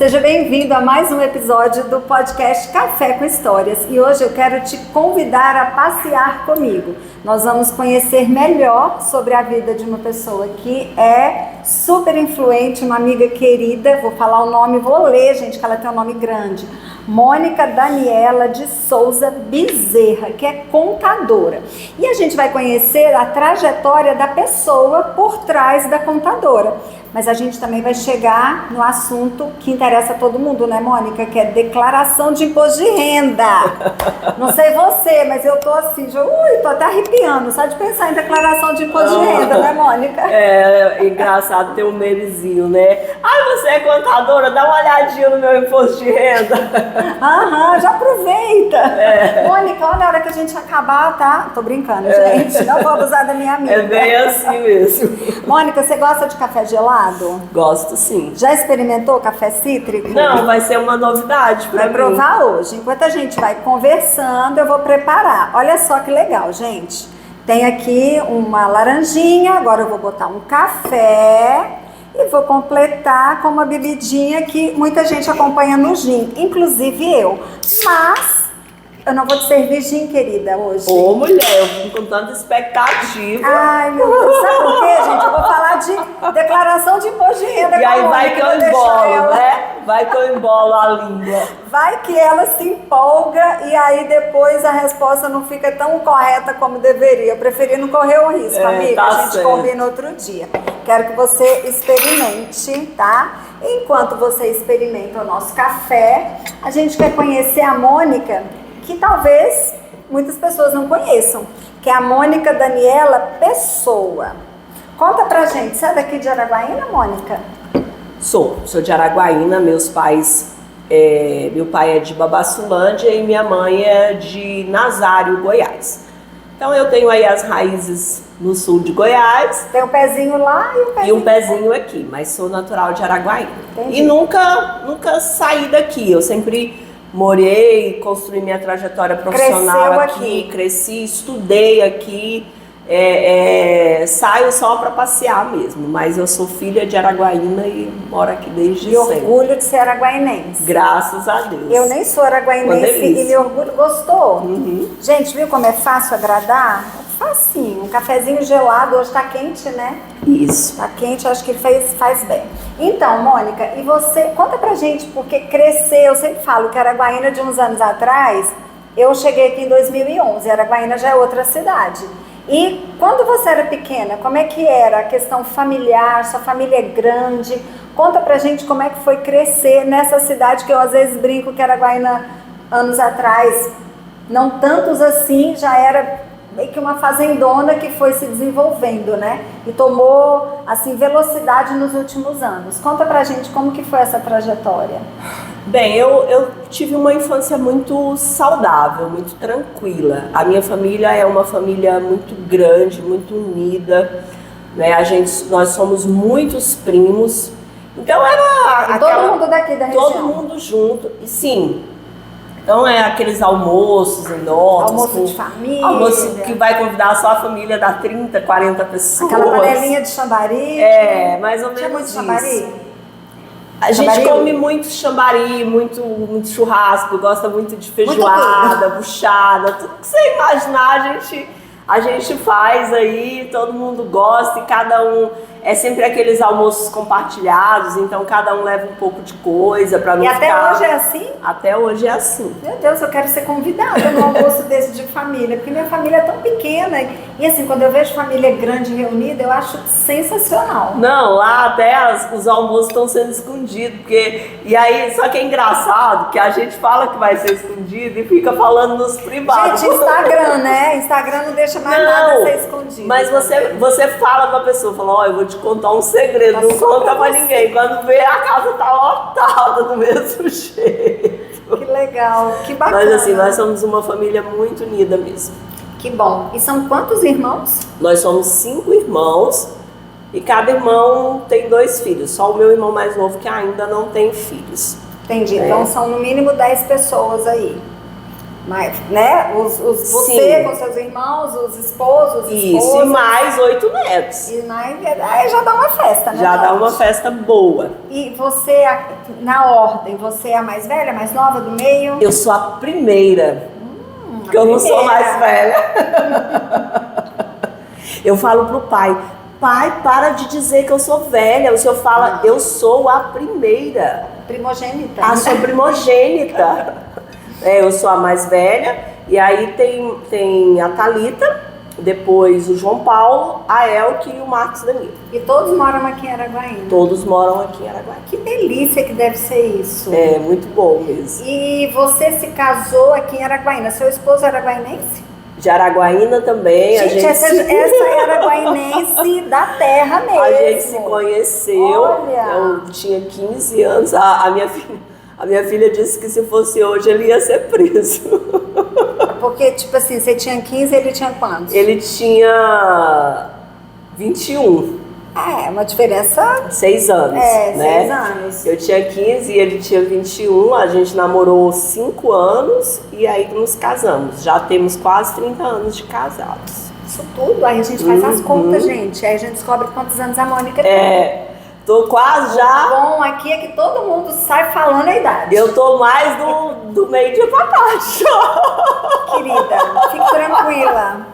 Seja bem-vindo a mais um episódio do podcast Café com Histórias. E hoje eu quero te convidar a passear comigo. Nós vamos conhecer melhor sobre a vida de uma pessoa que é super influente, uma amiga querida. Vou falar o nome, vou ler, gente, que ela tem um nome grande. Mônica Daniela de Souza Bezerra, que é contadora. E a gente vai conhecer a trajetória da pessoa por trás da contadora. Mas a gente também vai chegar no assunto que interessa a todo mundo, né, Mônica? Que é declaração de imposto de renda. Não sei você, mas eu tô assim, tô até arrepiando, só de pensar em declaração de imposto de renda, né, Mônica? É engraçado ter um memezinho, né? Ai, você é contadora, dá uma olhadinha no meu imposto de renda. Aham, já aproveita. Mônica, olha a hora que a gente acabar, tá? Tô brincando, gente. Não vou abusar da minha amiga. É bem assim mesmo. Mônica, você gosta de café gelado? Gosto, sim. Já experimentou café cítrico? Não, vai ser uma novidade pra mim. Vai provar hoje. Enquanto a gente vai conversando, eu vou preparar. Olha só que legal, gente. Tem aqui uma laranjinha, agora eu vou botar um café e vou completar com uma bebidinha que muita gente acompanha no gin, inclusive eu. Mas eu não vou te servir gin, querida, hoje. Ô, mulher, eu vim com tanta expectativa. Ai, meu Deus, sabe por quê, gente? Eu vou falar de declaração de imposto de renda. E aí vai que eu embolo, né? Vai que eu embolo a língua. Vai que ela se empolga e aí depois a resposta não fica tão correta como deveria. Eu preferi não correr o risco, amiga. Tá A gente certo. combina outro dia. Quero que você experimente, tá? Enquanto você experimenta o nosso café, a gente quer conhecer a Mônica, que talvez muitas pessoas não conheçam, que é a Mônica Daniela Pessoa. Conta pra gente, você é daqui de Araguaína, Mônica? Sou de Araguaína, meus pais, meu pai é de Babassulândia e minha mãe é de Nazário, Goiás. Então eu tenho aí as raízes no sul de Goiás. Tem um pezinho lá E um pezinho aqui, mas sou natural de Araguaína. Entendi. E nunca saí daqui, eu sempre morei, construí minha trajetória profissional Cresceu aqui, cresci, estudei aqui, saio só para passear mesmo, mas eu sou filha de Araguaína e moro aqui desde E sempre. orgulho de ser araguainense. Graças a Deus. Eu nem sou Uma araguainense delícia. e me orgulho. Gostou? Uhum. Gente, viu como é fácil agradar? É facinho. Um cafezinho gelado, hoje tá quente, né? Isso. Tá quente, acho que faz bem. Então, Mônica, e você, conta pra gente, porque cresceu, eu sempre falo que Araguaína de uns anos atrás, eu cheguei aqui em 2011, Araguaína já é outra cidade. E quando você era pequena, como é que era a questão familiar, sua família é grande? Conta pra gente como é que foi crescer nessa cidade que eu às vezes brinco que Araguaína, anos atrás, não tantos assim, já era meio que uma fazendona que foi se desenvolvendo, né? E tomou, assim, velocidade nos últimos anos. Conta pra gente como que foi essa trajetória. Bem, eu tive uma infância muito saudável, muito tranquila. A minha família é uma família muito grande, muito unida, né? Nós somos muitos primos. Então era Todo mundo daqui da região. todo mundo junto. E sim, então aqueles almoços enormes. Almoço de família. Almoço que vai convidar só a família, dá 30, 40 pessoas. Aquela panelinha de chambari. Mais ou menos Tinha muito isso. chambari? A gente Chambari? come muito chambari, muito churrasco, gosta muito de feijoada, buchada, tudo que você imaginar a gente faz aí, todo mundo gosta e cada um, é sempre aqueles almoços compartilhados, então cada um leva um pouco de coisa pra não E até ficar... hoje é assim? Até hoje é assim. Meu Deus, eu quero ser convidada num almoço desse de família, porque minha família é tão pequena. E assim, quando eu vejo família grande reunida, eu acho sensacional. Não, lá até os almoços estão sendo escondidos, porque... E aí, só que é engraçado que a gente fala que vai ser escondido e fica falando nos privados. Gente, Instagram, né? Instagram não deixa mais nada ser escondido. Mas você fala pra pessoa, fala, ó, eu vou te contar um segredo, Tá não só conta pra pra você. ninguém. Quando vê, a casa tá lotada do mesmo jeito. Que legal, que bacana. Mas assim, nós somos uma família muito unida mesmo. Que bom. E são quantos irmãos? Nós somos 5 irmãos e cada irmão tem 2 filhos. Só o meu irmão mais novo que ainda não tem filhos. Entendi. Então são no mínimo 10 pessoas aí. Mas, né? Você com seus irmãos, os esposos, Isso, e mais 8 netos. E mais, aí já dá uma festa, né? Já dá uma festa boa. E você, na ordem, você é a mais velha, a mais nova do meio? Eu sou a primeira, porque eu não sou mais velha. Eu falo pro pai, para de dizer que eu sou velha. O senhor fala, eu sou a primeira. Primogênita. Sou primogênita. Eu sou a mais velha, e aí tem a Thalita, depois o João Paulo, a Elke e o Marcos Danilo. E todos moram aqui em Araguaína? Todos moram aqui em Araguaína. Que delícia que deve ser isso. É, muito bom mesmo. E você se casou aqui em Araguaína, seu esposo é araguainense? De Araguaína também. Gente, essa é araguainense da terra mesmo. A gente se conheceu, Olha. Eu tinha 15 anos, a minha filha disse que se fosse hoje ele ia ser preso. Porque, tipo assim, você tinha 15 e ele tinha quantos? Ele tinha 21. Uma diferença... 6 anos, né? 6 anos. Eu tinha 15 e ele tinha 21, a gente namorou 5 anos e aí nos casamos. Já temos quase 30 anos de casados. Isso tudo, aí a gente faz as contas, gente. Aí a gente descobre quantos anos a Mônica tem. Tô quase já. O bom aqui é que todo mundo sai falando a idade. Eu tô mais do meio-dia pra tarde. Querida, fique tranquila.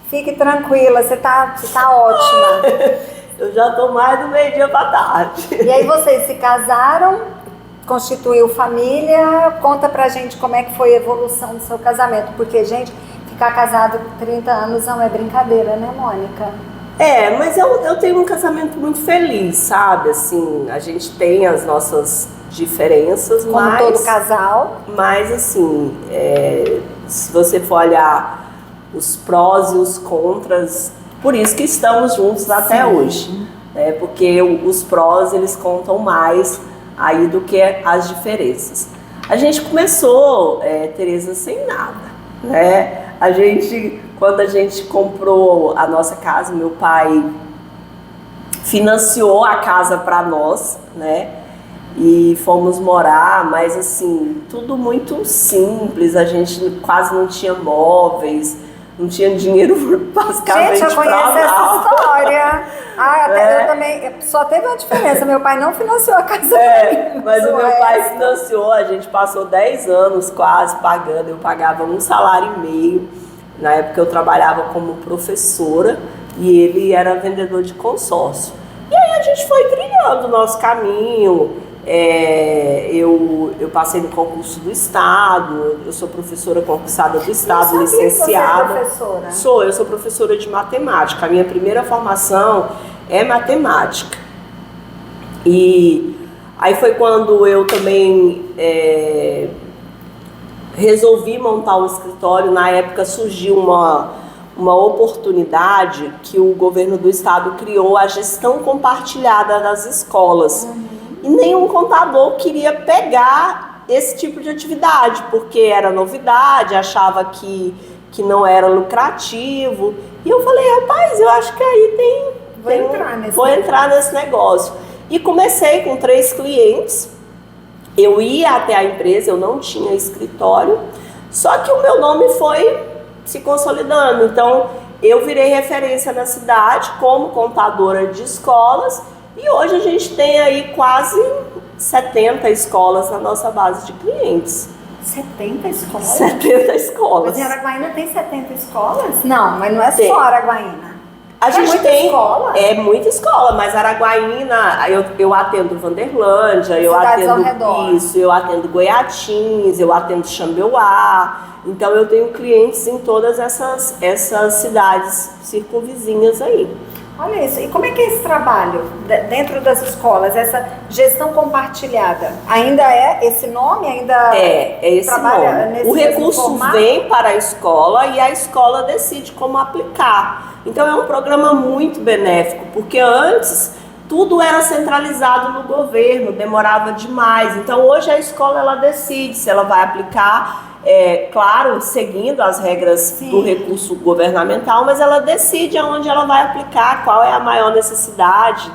Fique tranquila, você tá ótima. Eu já tô mais do meio-dia pra tarde. E aí vocês se casaram, constituiu família. Conta pra gente como é que foi a evolução do seu casamento. Porque, gente, ficar casado com 30 anos não é brincadeira, né, Mônica? Mas eu tenho um casamento muito feliz, sabe? Assim, a gente tem as nossas diferenças, como todo casal. Mas, assim, se você for olhar os prós e os contras, por isso que estamos juntos até hoje. Né? Porque os prós, eles contam mais aí do que as diferenças. A gente começou, Tereza, sem nada, né? Quando a gente comprou a nossa casa, meu pai financiou a casa para nós, né? E fomos morar, mas assim, tudo muito simples, a gente quase não tinha móveis, não tinha dinheiro basicamente. Gente, eu conheço essa história. Eu também, só teve uma diferença, meu pai não financiou a casa. Mas o meu pai financiou, a gente passou 10 anos quase pagando, eu pagava 1,5 salário. Na época eu trabalhava como professora e ele era vendedor de consórcio. E aí a gente foi trilhando o nosso caminho. Eu passei no concurso do Estado, eu sou professora concursada do Estado, licenciada. Você é professora? Eu sou professora de matemática. A minha primeira formação é matemática. E aí foi quando eu também resolvi montar um escritório. Na época surgiu uma oportunidade que o governo do estado criou, a gestão compartilhada das escolas. E nenhum contador queria pegar esse tipo de atividade, porque era novidade, achava que não era lucrativo. E eu falei, rapaz, eu acho que aí vou entrar nesse negócio. E comecei com 3 clientes. Eu ia até a empresa, eu não tinha escritório, só que o meu nome foi se consolidando. Então, eu virei referência na cidade como contadora de escolas e hoje a gente tem aí quase 70 escolas na nossa base de clientes. 70 escolas? 70 escolas. Mas em Araguaína tem 70 escolas? Não, mas não é tem. Só Araguaína. A gente muita tem escola? Muita escola, mas Araguaína, eu atendo Vanderlândia, eu atendo Goiatins, eu atendo Xambeuá. Então eu tenho clientes em todas essas cidades circunvizinhas aí. Olha isso, e como é que é esse trabalho dentro das escolas, essa gestão compartilhada? Ainda é esse nome? É esse nome. O recurso vem para a escola e a escola decide como aplicar. Então é um programa muito benéfico, porque antes tudo era centralizado no governo, demorava demais. Então hoje a escola ela decide se ela vai aplicar, claro, seguindo as regras do recurso governamental, mas ela decide aonde ela vai aplicar, qual é a maior necessidade.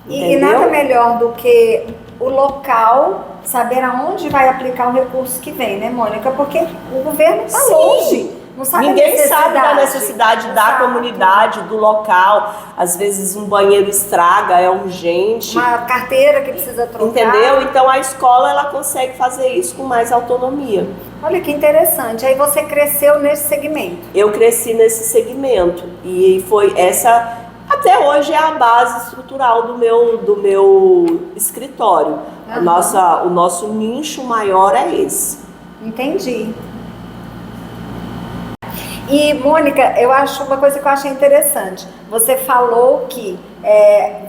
E nada melhor do que o local, saber aonde vai aplicar o recurso que vem, né, Mônica? Porque o governo está longe. Não sabe Ninguém sabe da necessidade da Exato. comunidade, do local. Às vezes um banheiro estraga, é urgente. Uma carteira que precisa trocar. Entendeu? Então a escola ela consegue fazer isso com mais autonomia. Olha que interessante. Aí você cresceu nesse segmento. Eu cresci nesse segmento e foi essa, até hoje é a base estrutural do meu escritório. O nosso nicho maior é esse. Entendi. E, Mônica, eu acho uma coisa que eu achei interessante. Você falou que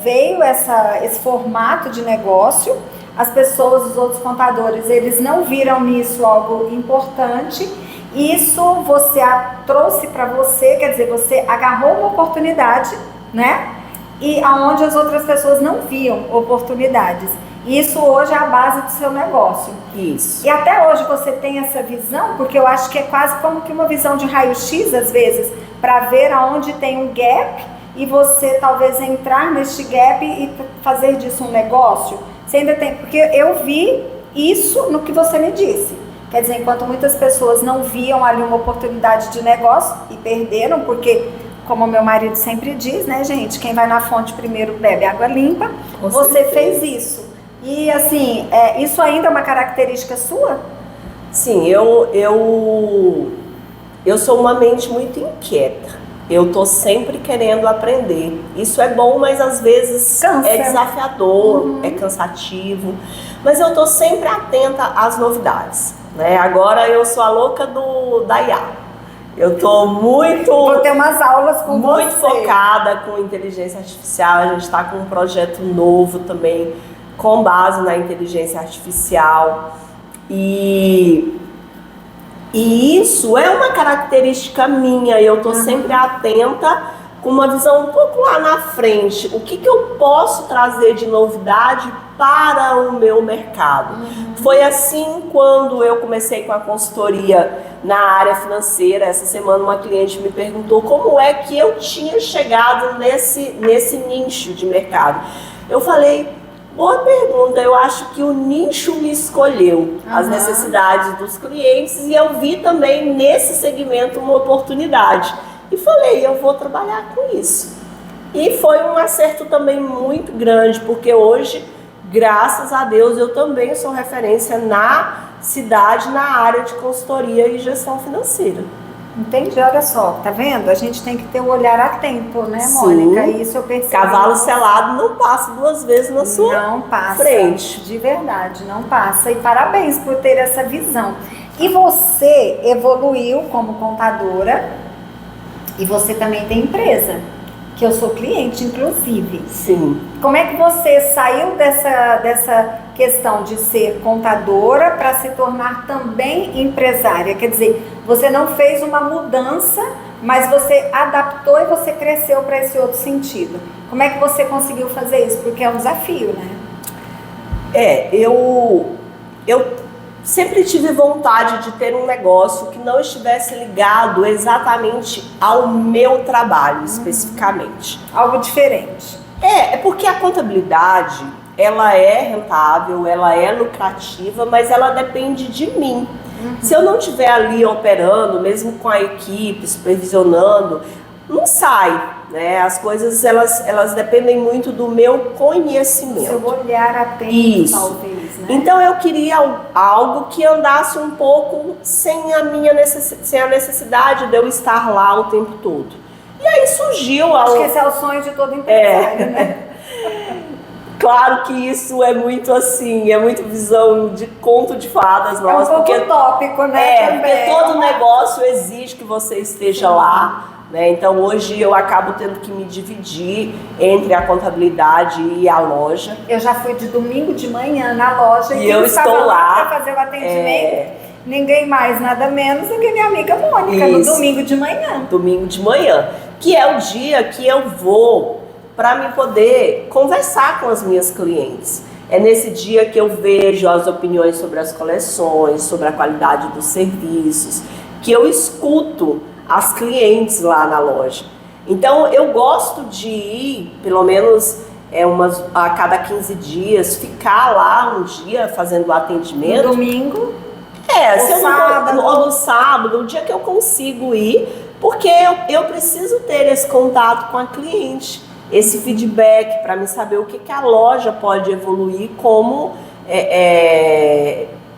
veio esse formato de negócio, as pessoas, os outros contadores, eles não viram nisso algo importante. Isso você trouxe para você, quer dizer, você agarrou uma oportunidade, né? E aonde as outras pessoas não viam oportunidades. Isso hoje é a base do seu negócio. Isso. E até hoje você tem essa visão, porque eu acho que é quase como que uma visão de raio-x, às vezes, para ver aonde tem um gap e você talvez entrar neste gap e fazer disso um negócio. Você ainda tem, porque eu vi isso no que você me disse. Quer dizer, enquanto muitas pessoas não viam ali uma oportunidade de negócio e perderam, porque, como meu marido sempre diz, né, gente, quem vai na fonte primeiro bebe água limpa. Com você certeza. fez isso. E assim, isso ainda é uma característica sua? Sim, eu sou uma mente muito inquieta. Eu tô sempre querendo aprender. Isso é bom, mas às vezes Cansa. É desafiador, é cansativo. Mas eu tô sempre atenta às novidades, né? Agora eu sou a louca da IA. Eu tô muito... Vou ter umas aulas com muito você. focada com inteligência artificial. A gente está com um projeto novo também, com base na inteligência artificial. E isso é uma característica minha. Eu estou sempre atenta, com uma visão um pouco lá na frente. O que eu posso trazer de novidade para o meu mercado? Foi assim quando eu comecei com a consultoria na área financeira. Essa semana uma cliente me perguntou como é que eu tinha chegado nesse nicho de mercado. Eu falei, boa pergunta, eu acho que o nicho me escolheu, as necessidades dos clientes, e eu vi também nesse segmento uma oportunidade. E falei, eu vou trabalhar com isso. E foi um acerto também muito grande, porque hoje, graças a Deus, eu também sou referência na cidade, na área de consultoria e gestão financeira. Entendi, olha só, tá vendo? A gente tem que ter um olhar atento, né, Sim. Mônica? Isso eu percebi. Cavalo selado não passa duas vezes na sua Não passa, frente. de verdade, não passa. E parabéns por ter essa visão. E você evoluiu como contadora e você também tem empresa, que eu sou cliente, inclusive. Sim. Como é que você saiu dessa questão de ser contadora para se tornar também empresária? Quer dizer, você não fez uma mudança, mas você adaptou e você cresceu para esse outro sentido. Como é que você conseguiu fazer isso? Porque é um desafio, né? Eu sempre tive vontade de ter um negócio que não estivesse ligado exatamente ao meu trabalho, especificamente. Algo diferente. É porque a contabilidade, ela é rentável, ela é lucrativa, mas ela depende de mim. Se eu não estiver ali operando, mesmo com a equipe, supervisionando, não sai, né? As coisas, elas dependem muito do meu conhecimento. Seu olhar atento, Isso. talvez, né? Então eu queria algo que andasse um pouco sem a necessidade de eu estar lá o tempo todo. E aí surgiu... Acho que esse é o sonho de todo empresário, né? Claro que isso é muito assim, é muito visão de conto de fadas nossa. É um pouco utópico, né? Porque todo negócio exige que você esteja lá. Né? Então hoje eu acabo tendo que me dividir entre a contabilidade e a loja. Eu já fui de domingo de manhã na loja e eu estou lá para fazer o atendimento. Ninguém mais, nada menos do que minha amiga Mônica, no domingo de manhã. Domingo de manhã, que é o dia que eu vou para me poder conversar com as minhas clientes. É nesse dia que eu vejo as opiniões sobre as coleções, sobre a qualidade dos serviços, que eu escuto as clientes lá na loja. Então eu gosto de ir, pelo menos a cada 15 dias, ficar lá um dia fazendo o atendimento. No domingo? Ou no sábado, o dia que eu consigo ir, porque eu preciso ter esse contato com a cliente, esse feedback, para mim saber o que a loja pode evoluir como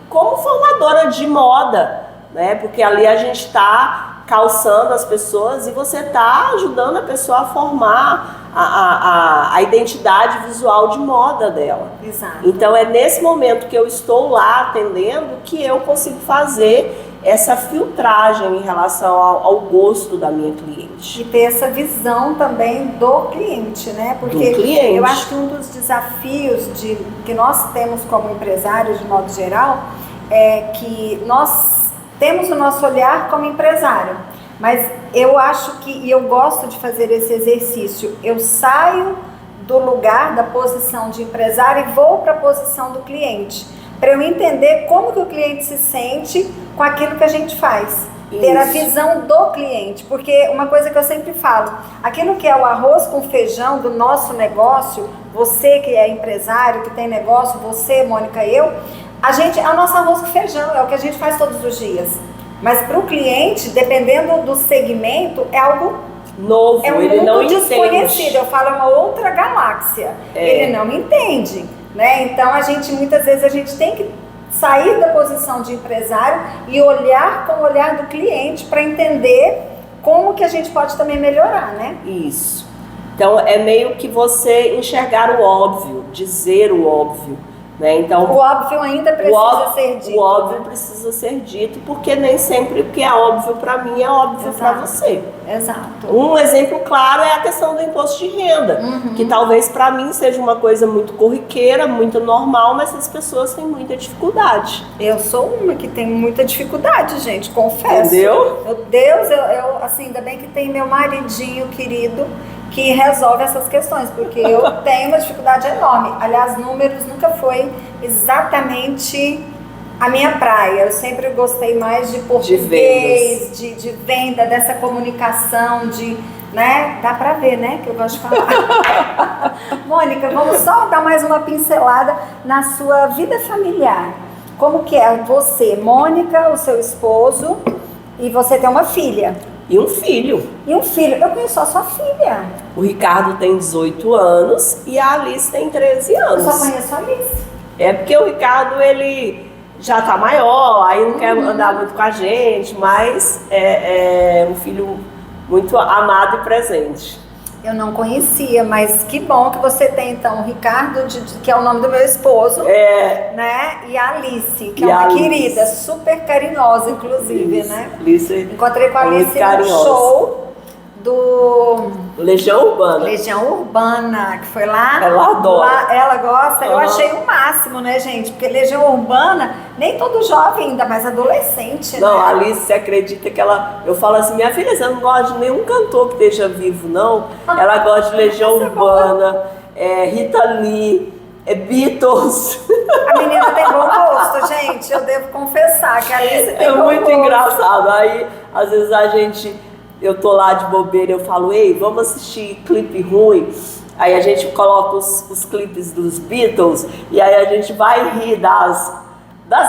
formadora de moda, né? Porque ali a gente está calçando as pessoas e você está ajudando a pessoa a formar a identidade visual de moda dela. Exato. Então é nesse momento que eu estou lá atendendo que eu consigo fazer essa filtragem em relação ao gosto da minha cliente. E ter essa visão também do cliente, né? Porque eu acho que um dos desafios que nós temos como empresários, de modo geral, é que nós temos o nosso olhar como empresário. Mas eu acho e eu gosto de fazer esse exercício. Eu saio do lugar, da posição de empresário e vou para a posição do cliente, para eu entender como que o cliente se sente com aquilo que a gente faz. Isso. Ter a visão do cliente, porque uma coisa que eu sempre falo, aquilo que é o arroz com feijão do nosso negócio, você que é empresário, que tem negócio, você, Mônica, é o nosso arroz com feijão, é o que a gente faz todos os dias. Mas para o cliente, dependendo do segmento, é algo novo, ele não entende. Desconhecido, eu falo, é uma outra galáxia. Ele não entende, né? Então muitas vezes a gente tem que sair da posição de empresário e olhar com o olhar do cliente para entender como que a gente pode também melhorar, né? Isso. Então é meio que você enxergar o óbvio, dizer o óbvio. Né? Então, o óbvio ainda precisa ser dito. O óbvio precisa ser dito, porque nem sempre o que é óbvio para mim é óbvio para você. Exato. Um exemplo claro é a questão do imposto de renda, que talvez para mim seja uma coisa muito corriqueira, muito normal, mas as pessoas têm muita dificuldade. Eu sou uma que tem muita dificuldade, gente, confesso. Entendeu? Meu Deus, eu assim, ainda bem que tem meu maridinho querido que resolve essas questões, porque eu tenho uma dificuldade enorme. Aliás, números nunca foi exatamente a minha praia. Eu sempre gostei mais de português, de venda, dessa comunicação, né? Dá pra ver, né? Que eu gosto de falar. Mônica, vamos só dar mais uma pincelada na sua vida familiar. Como que é você, Mônica, o seu esposo, e você tem uma filha? E um filho. Eu conheço a sua filha. O Ricardo tem 18 anos e a Alice tem 13 anos. Eu só conheço a Alice. É porque o Ricardo, ele já tá maior, aí não quer andar muito com a gente, mas é um filho muito amado e presente. Eu não conhecia, mas que bom que você tem então o Ricardo, que é o nome do meu esposo, né? E a Alice, que é uma querida, super carinhosa, inclusive, né? Alice, encontrei com a Alice no show do Legião Urbana, que foi lá. Ela adora. Ela gosta. Eu achei o máximo, né, gente? Porque Legião Urbana, nem todo jovem, ainda mais adolescente, não, né? A Alice, você acredita que eu falo assim, minha filha, você não gosta de nenhum cantor que esteja vivo, não? Ela gosta de Legião Urbana, Rita Lee, Beatles. A menina tem bom gosto, gente. Eu devo confessar que a Alice tem bom gosto. É muito engraçado. Aí, às vezes eu tô lá de bobeira, eu falo, ei, vamos assistir clipe ruim. Aí a gente coloca os clipes dos Beatles e aí a gente vai rir das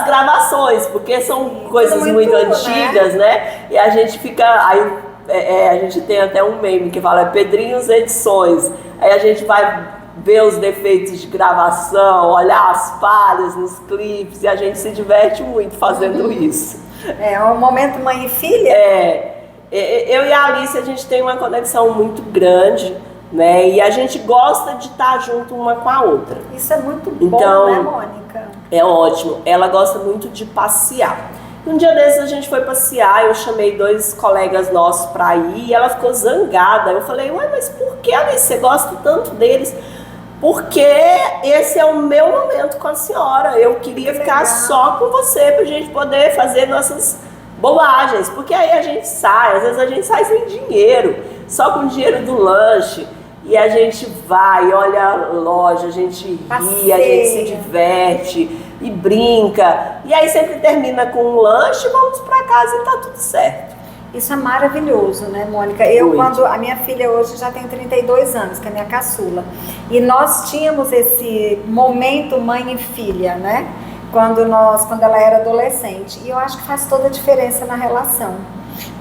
gravações, porque são coisas muito antigas, né? E a gente fica, a gente tem até um meme que fala Pedrinhos Edições. Aí a gente vai ver os defeitos de gravação, olhar as falhas nos clipes, e a gente se diverte muito fazendo isso. É um momento mãe e filha? Eu e a Alice, a gente tem uma conexão muito grande, né? E a gente gosta de estar junto uma com a outra. Isso é muito bom, né, Mônica? É ótimo. Ela gosta muito de passear. Um dia desses a gente foi passear, eu chamei 2 colegas nossos para ir e ela ficou zangada. Eu falei, ué, mas por que, Alice, você gosta tanto deles? Porque esse é o meu momento com a senhora. Eu queria ficar só com você pra gente poder fazer nossas bobagens, porque aí a gente sai, às vezes a gente sai sem dinheiro, só com o dinheiro do lanche, e a gente vai, olha a loja, a gente ri, a gente se diverte e brinca, e aí sempre termina com um lanche, vamos pra casa e tá tudo certo. Isso é maravilhoso, né, Mônica? Quando a minha filha hoje já tem 32 anos, que é a minha caçula, e nós tínhamos esse momento mãe e filha, né? Quando ela era adolescente. E eu acho que faz toda a diferença na relação.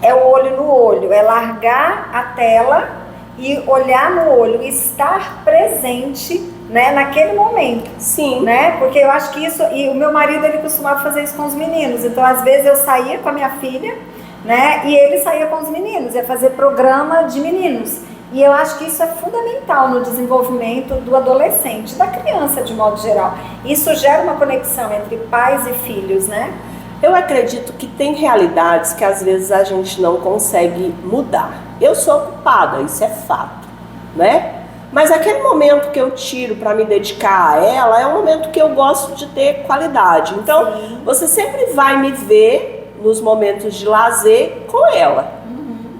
É o olho no olho, é largar a tela e olhar no olho, estar presente, né, naquele momento. Sim. Né? Porque eu acho que isso, e o meu marido, ele costumava fazer isso com os meninos. Então, às vezes eu saía com a minha filha, né, e ele saía com os meninos, ia fazer programa de meninos. E eu acho que isso é fundamental no desenvolvimento do adolescente, da criança de modo geral. Isso gera uma conexão entre pais e filhos, né? Eu acredito que tem realidades que às vezes a gente não consegue mudar. Eu sou ocupada, isso é fato, né? Mas aquele momento que eu tiro para me dedicar a ela é um momento que eu gosto de ter qualidade. Então, sim, você sempre vai me ver nos momentos de lazer com ela.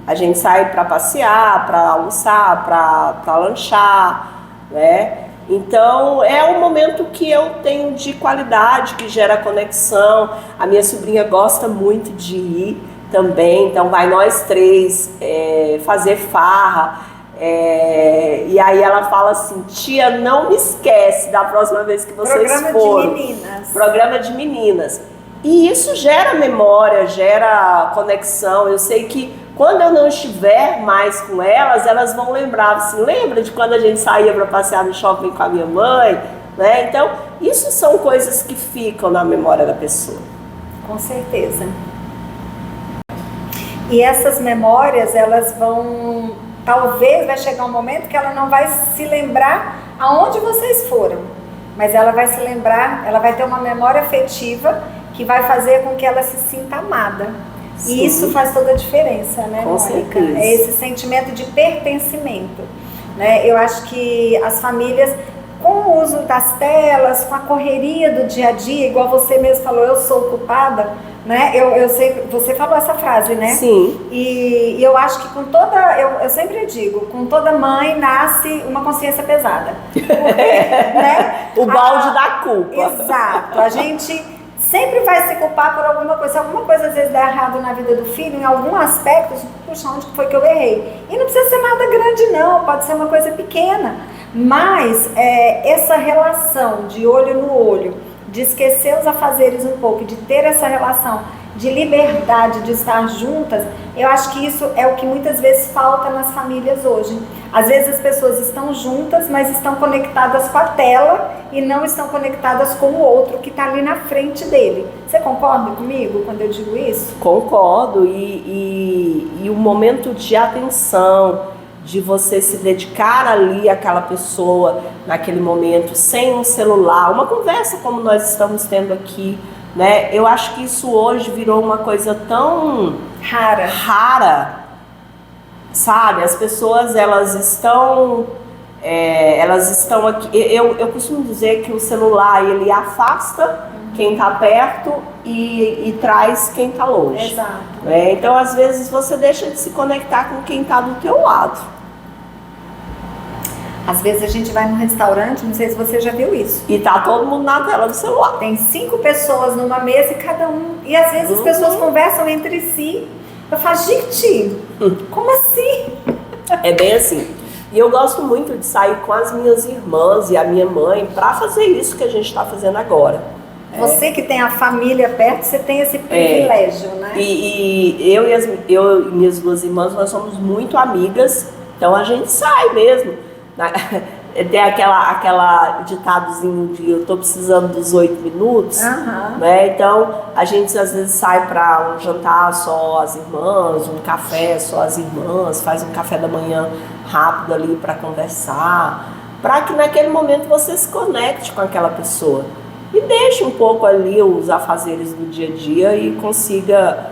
A gente sai para passear, para almoçar, para lanchar, né? Então, é um momento que eu tenho de qualidade, que gera conexão. A minha sobrinha gosta muito de ir também, então vai nós três fazer farra. E aí ela fala assim: tia, não me esquece da próxima vez que vocês forem. Programa de meninas. Programa de meninas. E isso gera memória, gera conexão. Eu sei que quando eu não estiver mais com elas vão lembrar, assim, lembra de quando a gente saía para passear no shopping com a minha mãe, né? Então, isso são coisas que ficam na memória da pessoa. Com certeza. E essas memórias, elas vão, talvez vai chegar um momento que ela não vai se lembrar aonde vocês foram, mas ela vai se lembrar, ela vai ter uma memória afetiva que vai fazer com que ela se sinta amada. Sim. E isso faz toda a diferença, né, Mônica? É esse sentimento de pertencimento, né? Eu acho que as famílias, com o uso das telas, com a correria do dia a dia, igual você mesmo falou, eu sou ocupada, né? Eu sei, você falou essa frase, né? Sim. E eu acho que com toda, eu sempre digo, com toda mãe nasce uma consciência pesada. Porque, né? O balde da culpa. Exato. A gente sempre vai se culpar por alguma coisa. Se alguma coisa às vezes der errado na vida do filho, em algum aspecto, puxa, onde foi que eu errei? E não precisa ser nada grande não, pode ser uma coisa pequena. Mas essa relação de olho no olho, de esquecer os afazeres um pouco, de ter essa relação de liberdade, de estar juntas, eu acho que isso é o que muitas vezes falta nas famílias hoje. Às vezes as pessoas estão juntas, mas estão conectadas com a tela e não estão conectadas com o outro que está ali na frente dele. Você concorda comigo quando eu digo isso? Concordo, e o momento de atenção, de você se dedicar ali àquela pessoa naquele momento, sem um celular, uma conversa como nós estamos tendo aqui, né? Eu acho que isso hoje virou uma coisa tão rara, sabe? As pessoas, elas estão aqui. Eu costumo dizer que o celular, ele afasta quem está perto e traz quem está longe. Exato. Né? Então, às vezes, você deixa de se conectar com quem está do teu lado. Às vezes a gente vai num restaurante, não sei se você já viu isso. E tá todo mundo na tela do celular. Tem 5 pessoas numa mesa e cada um... E às vezes as pessoas conversam entre si. Eu falo, gente, como assim? É bem assim. E eu gosto muito de sair com as minhas irmãs e a minha mãe para fazer isso que a gente está fazendo agora. Você que tem a família perto, você tem esse privilégio, né? E eu e minhas 2 irmãs, nós somos muito amigas, então a gente sai mesmo. Tem aquela ditadozinho de eu tô precisando dos 8 minutos, né? Então a gente às vezes sai para um jantar só as irmãs, um café só as irmãs, faz um café da manhã rápido ali para conversar, para que naquele momento você se conecte com aquela pessoa e deixe um pouco ali os afazeres do dia a dia e consiga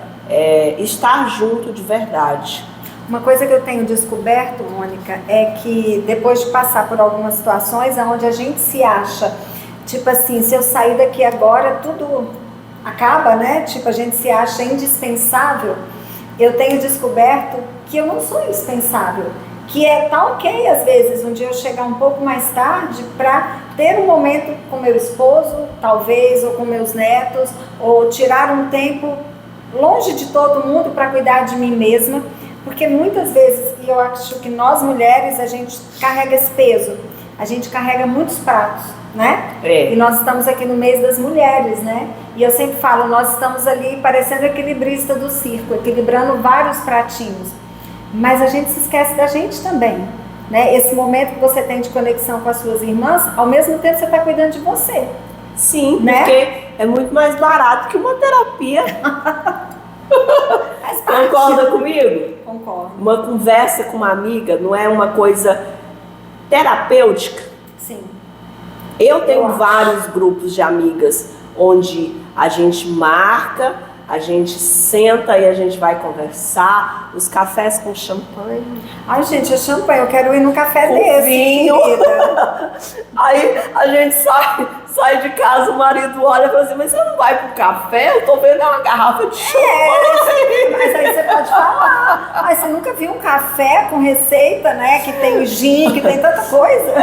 estar junto de verdade. Uma coisa que eu tenho descoberto, Mônica, é que depois de passar por algumas situações onde a gente se acha, tipo assim, se eu sair daqui agora, tudo acaba, né? Tipo, a gente se acha indispensável. Eu tenho descoberto que eu não sou indispensável. Que tá ok, às vezes, um dia eu chegar um pouco mais tarde para ter um momento com meu esposo, talvez, ou com meus netos, ou tirar um tempo longe de todo mundo para cuidar de mim mesma, porque muitas vezes, e eu acho que nós mulheres, a gente carrega esse peso, a gente carrega muitos pratos, né? E nós estamos aqui no mês das mulheres, né? E eu sempre falo, nós estamos ali parecendo equilibrista do circo, equilibrando vários pratinhos, mas a gente se esquece da gente também, né? Esse momento que você tem de conexão com as suas irmãs, ao mesmo tempo você está cuidando de você. Sim, né? Porque é muito mais barato que uma terapia. Concorda comigo? Concordo. Uma conversa com uma amiga não é uma coisa terapêutica? Sim. Eu tenho vários grupos de amigas onde a gente marca, a gente senta e a gente vai conversar, os cafés com champanhe. Ai, gente, é champanhe, eu quero ir num café Com desse, vinho. querida. Aí a gente sai de casa, o marido olha e fala assim, mas você não vai pro café? Eu tô vendo uma garrafa de champanhe. Mas aí você pode falar. Ai, você nunca viu um café com receita, né? Que tem o gin, que tem tanta coisa.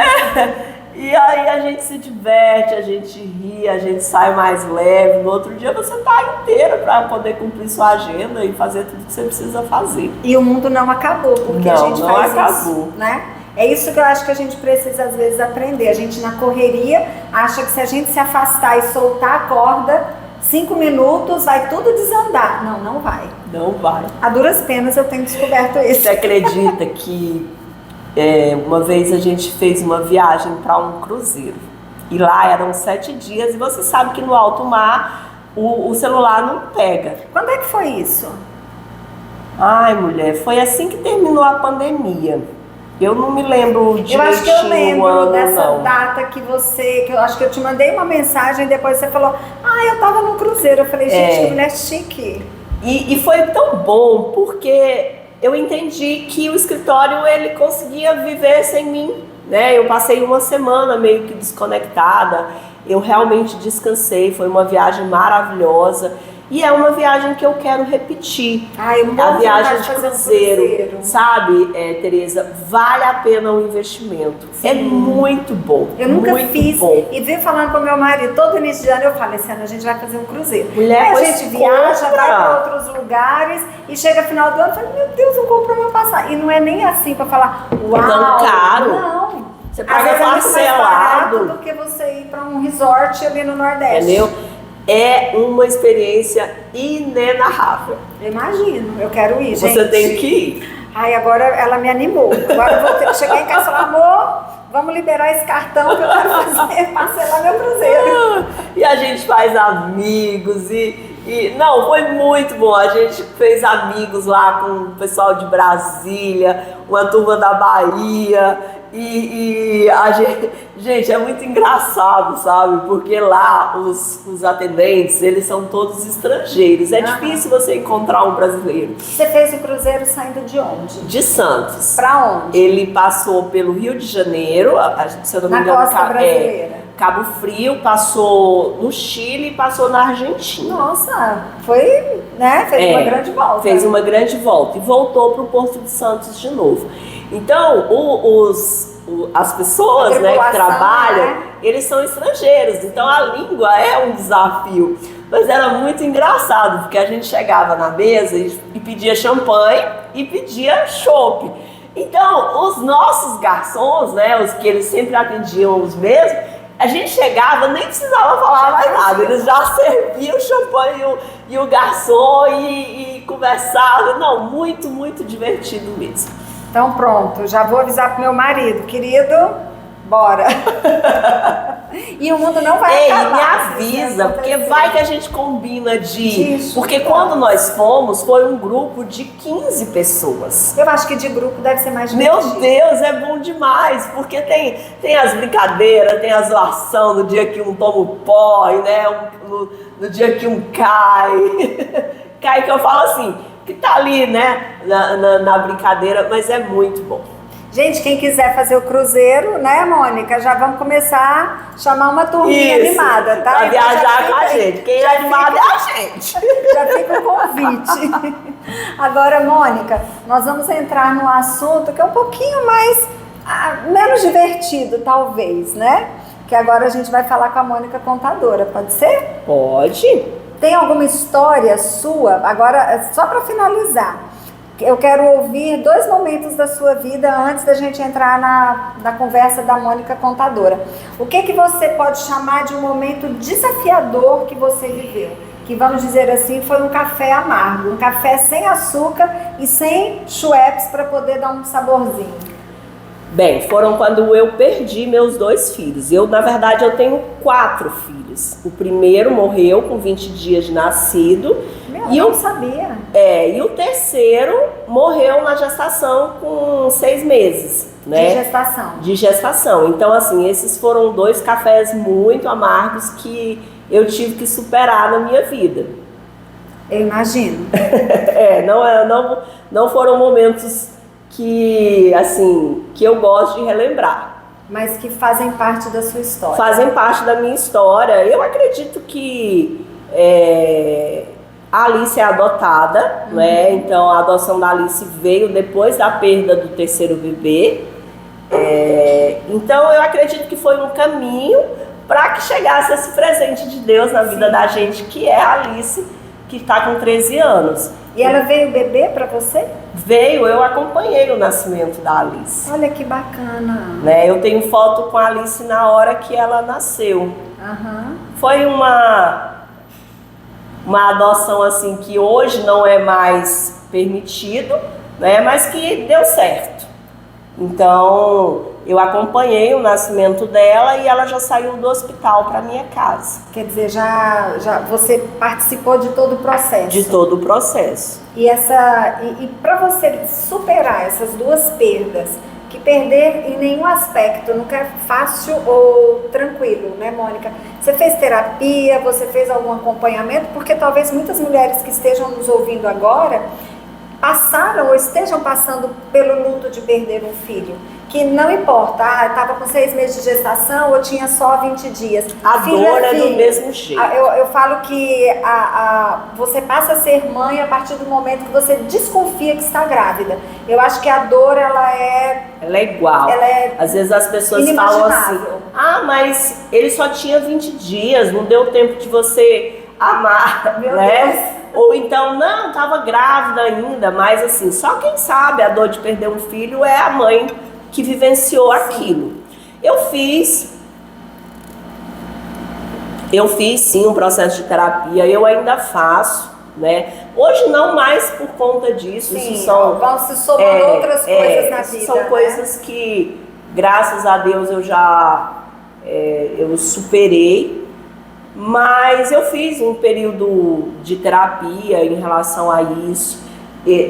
E aí a gente se diverte, a gente ri, a gente sai mais leve. No outro dia você tá inteira para poder cumprir sua agenda e fazer tudo que você precisa fazer. E o mundo não acabou, porque a gente não faz acabou. isso, né? É isso que eu acho que a gente precisa às vezes aprender. A gente na correria acha que se a gente se afastar e soltar a corda, 5 minutos vai tudo desandar. Não, não vai. Não vai. A duras penas eu tenho descoberto isso. Você acredita que uma vez a gente fez uma viagem para um cruzeiro e lá eram 7 dias e você sabe que no alto mar o celular não pega. Quando é que foi isso? Ai, mulher, foi assim que terminou a pandemia. Eu não me lembro direitinho. Eu acho que eu lembro ano, dessa não. data que eu acho que eu te mandei uma mensagem e depois você falou, eu tava no cruzeiro. Eu falei, gente, que mulher chique. E foi tão bom porque eu entendi que o escritório ele conseguia viver sem mim, né? Eu passei uma semana meio que desconectada, eu realmente descansei, foi uma viagem maravilhosa e é uma viagem que eu quero repetir. Eu a viagem de fazer cruzeiro, sabe, Tereza, vale a pena o investimento. Sim. É muito bom. Eu nunca muito fiz bom. E vim falando com meu marido, todo início de ano eu falo, esse ano a gente vai fazer um cruzeiro. Mulher, aí a gente viaja, vai para outros lugares e chega final do ano e fala, meu Deus, eu comprei uma passagem. E não é nem assim para falar, uau, é tão caro. Não. Você paga parcelado. É muito mais barato do que você ir para um resort ali no Nordeste. Entendeu? É uma experiência inenarrável. Imagino, eu quero ir, gente. Você tem que ir. Agora ela me animou. Agora eu vou ter que chegar em casa e falar, amor, vamos liberar esse cartão que eu quero fazer, parcelar meu cruzeiro. E a gente faz amigos não, foi muito bom. A gente fez amigos lá com o pessoal de Brasília, uma turma da Bahia. E a gente, é muito engraçado, sabe? Porque lá os atendentes, eles são todos estrangeiros. É difícil você encontrar um brasileiro. Você fez o cruzeiro saindo de onde? De Santos. Pra onde? Ele passou pelo Rio de Janeiro, se eu não me engano, na costa brasileira. Cabo Frio, passou no Chile e passou na Argentina. Nossa, foi, né? Fez uma grande volta. Fez uma grande volta e voltou para o Porto de Santos de novo. Então, as pessoas, né, que trabalham, eles são estrangeiros, então a língua é um desafio. Mas era muito engraçado, porque a gente chegava na mesa e pedia champanhe e pedia chopp. Então, os nossos garçons, né, os que eles sempre atendiam os mesmos, a gente chegava, nem precisava falar mais nada, eles já serviam o champanhe e o garçom e conversavam. Não, muito, muito divertido mesmo. Então pronto, já vou avisar pro meu marido, querido, bora. E o mundo não vai acabar. Me avisa, porque vai que a gente combina de ir. Porque quando nós fomos, foi um grupo de 15 pessoas. Eu acho que de grupo deve ser mais divertido. Meu Deus, é bom demais, porque tem as brincadeiras, tem a zoação no dia que um toma o porre, né? No dia que um cai. Cai que eu falo assim, que tá ali, né, na brincadeira, mas é muito bom. Gente, quem quiser fazer o cruzeiro, né, Mônica, já vamos começar a chamar uma turminha animada, tá? Pra viajar com a gente. Quem é animado é a gente. Já fica o convite. Agora, Mônica, nós vamos entrar num assunto que é um pouquinho mais, menos divertido, talvez, né? Que agora a gente vai falar com a Mônica contadora, pode ser? Pode. Tem alguma história sua? Agora, só para finalizar, eu quero ouvir 2 momentos da sua vida antes da gente entrar na conversa da Mônica Contadora. O que você pode chamar de um momento desafiador que você viveu? Que, vamos dizer assim, foi um café amargo, um café sem açúcar e sem Schweppes para poder dar um saborzinho. Bem, foram quando eu perdi meus 2 filhos. Na verdade, eu tenho 4 filhos. O primeiro morreu com 20 dias de nascido. Eu não sabia. E o terceiro morreu na gestação com 6 meses. Né? De gestação. Então, assim, esses foram 2 cafés muito amargos que eu tive que superar na minha vida. Eu imagino. Não foram momentos que eu gosto de relembrar. Mas que fazem parte da sua história. Fazem parte da minha história. Eu acredito que a Alice é adotada, né? Então a adoção da Alice veio depois da perda do terceiro bebê. Então eu acredito que foi um caminho para que chegasse esse presente de Deus na vida da gente, que é a Alice, que está com 13 anos. E ela veio bebê para você? Veio, eu acompanhei o nascimento da Alice. Olha que bacana. Né? Eu tenho foto com a Alice na hora que ela nasceu. Foi uma adoção assim que hoje não é mais permitido, né? Mas que deu certo. Então, eu acompanhei o nascimento dela e ela já saiu do hospital para minha casa. Quer dizer, já você participou de todo o processo? De todo o processo. E para você superar essas 2 perdas, que perder em nenhum aspecto nunca é fácil ou tranquilo, né, Mônica? Você fez terapia, você fez algum acompanhamento? Porque talvez muitas mulheres que estejam nos ouvindo agora passaram ou estejam passando pelo luto de perder um filho. Que não importa, estava com 6 meses de gestação ou tinha só 20 dias. A dor é do mesmo jeito. Eu falo que você passa a ser mãe a partir do momento que você desconfia que está grávida. Eu acho que a dor, ela é igual. Às vezes as pessoas falam assim, mas ele só tinha 20 dias, não deu tempo de você amar, Meu né? Deus. Ou então, não, estava grávida ainda, mas assim, só quem sabe a dor de perder um filho é a mãe que vivenciou aquilo. Eu fiz sim um processo de terapia, eu ainda faço, né? Hoje não mais por conta disso. Sim, isso vão se somando outras coisas na vida. São coisas que, graças a Deus, eu superei. Mas eu fiz um período de terapia em relação a isso.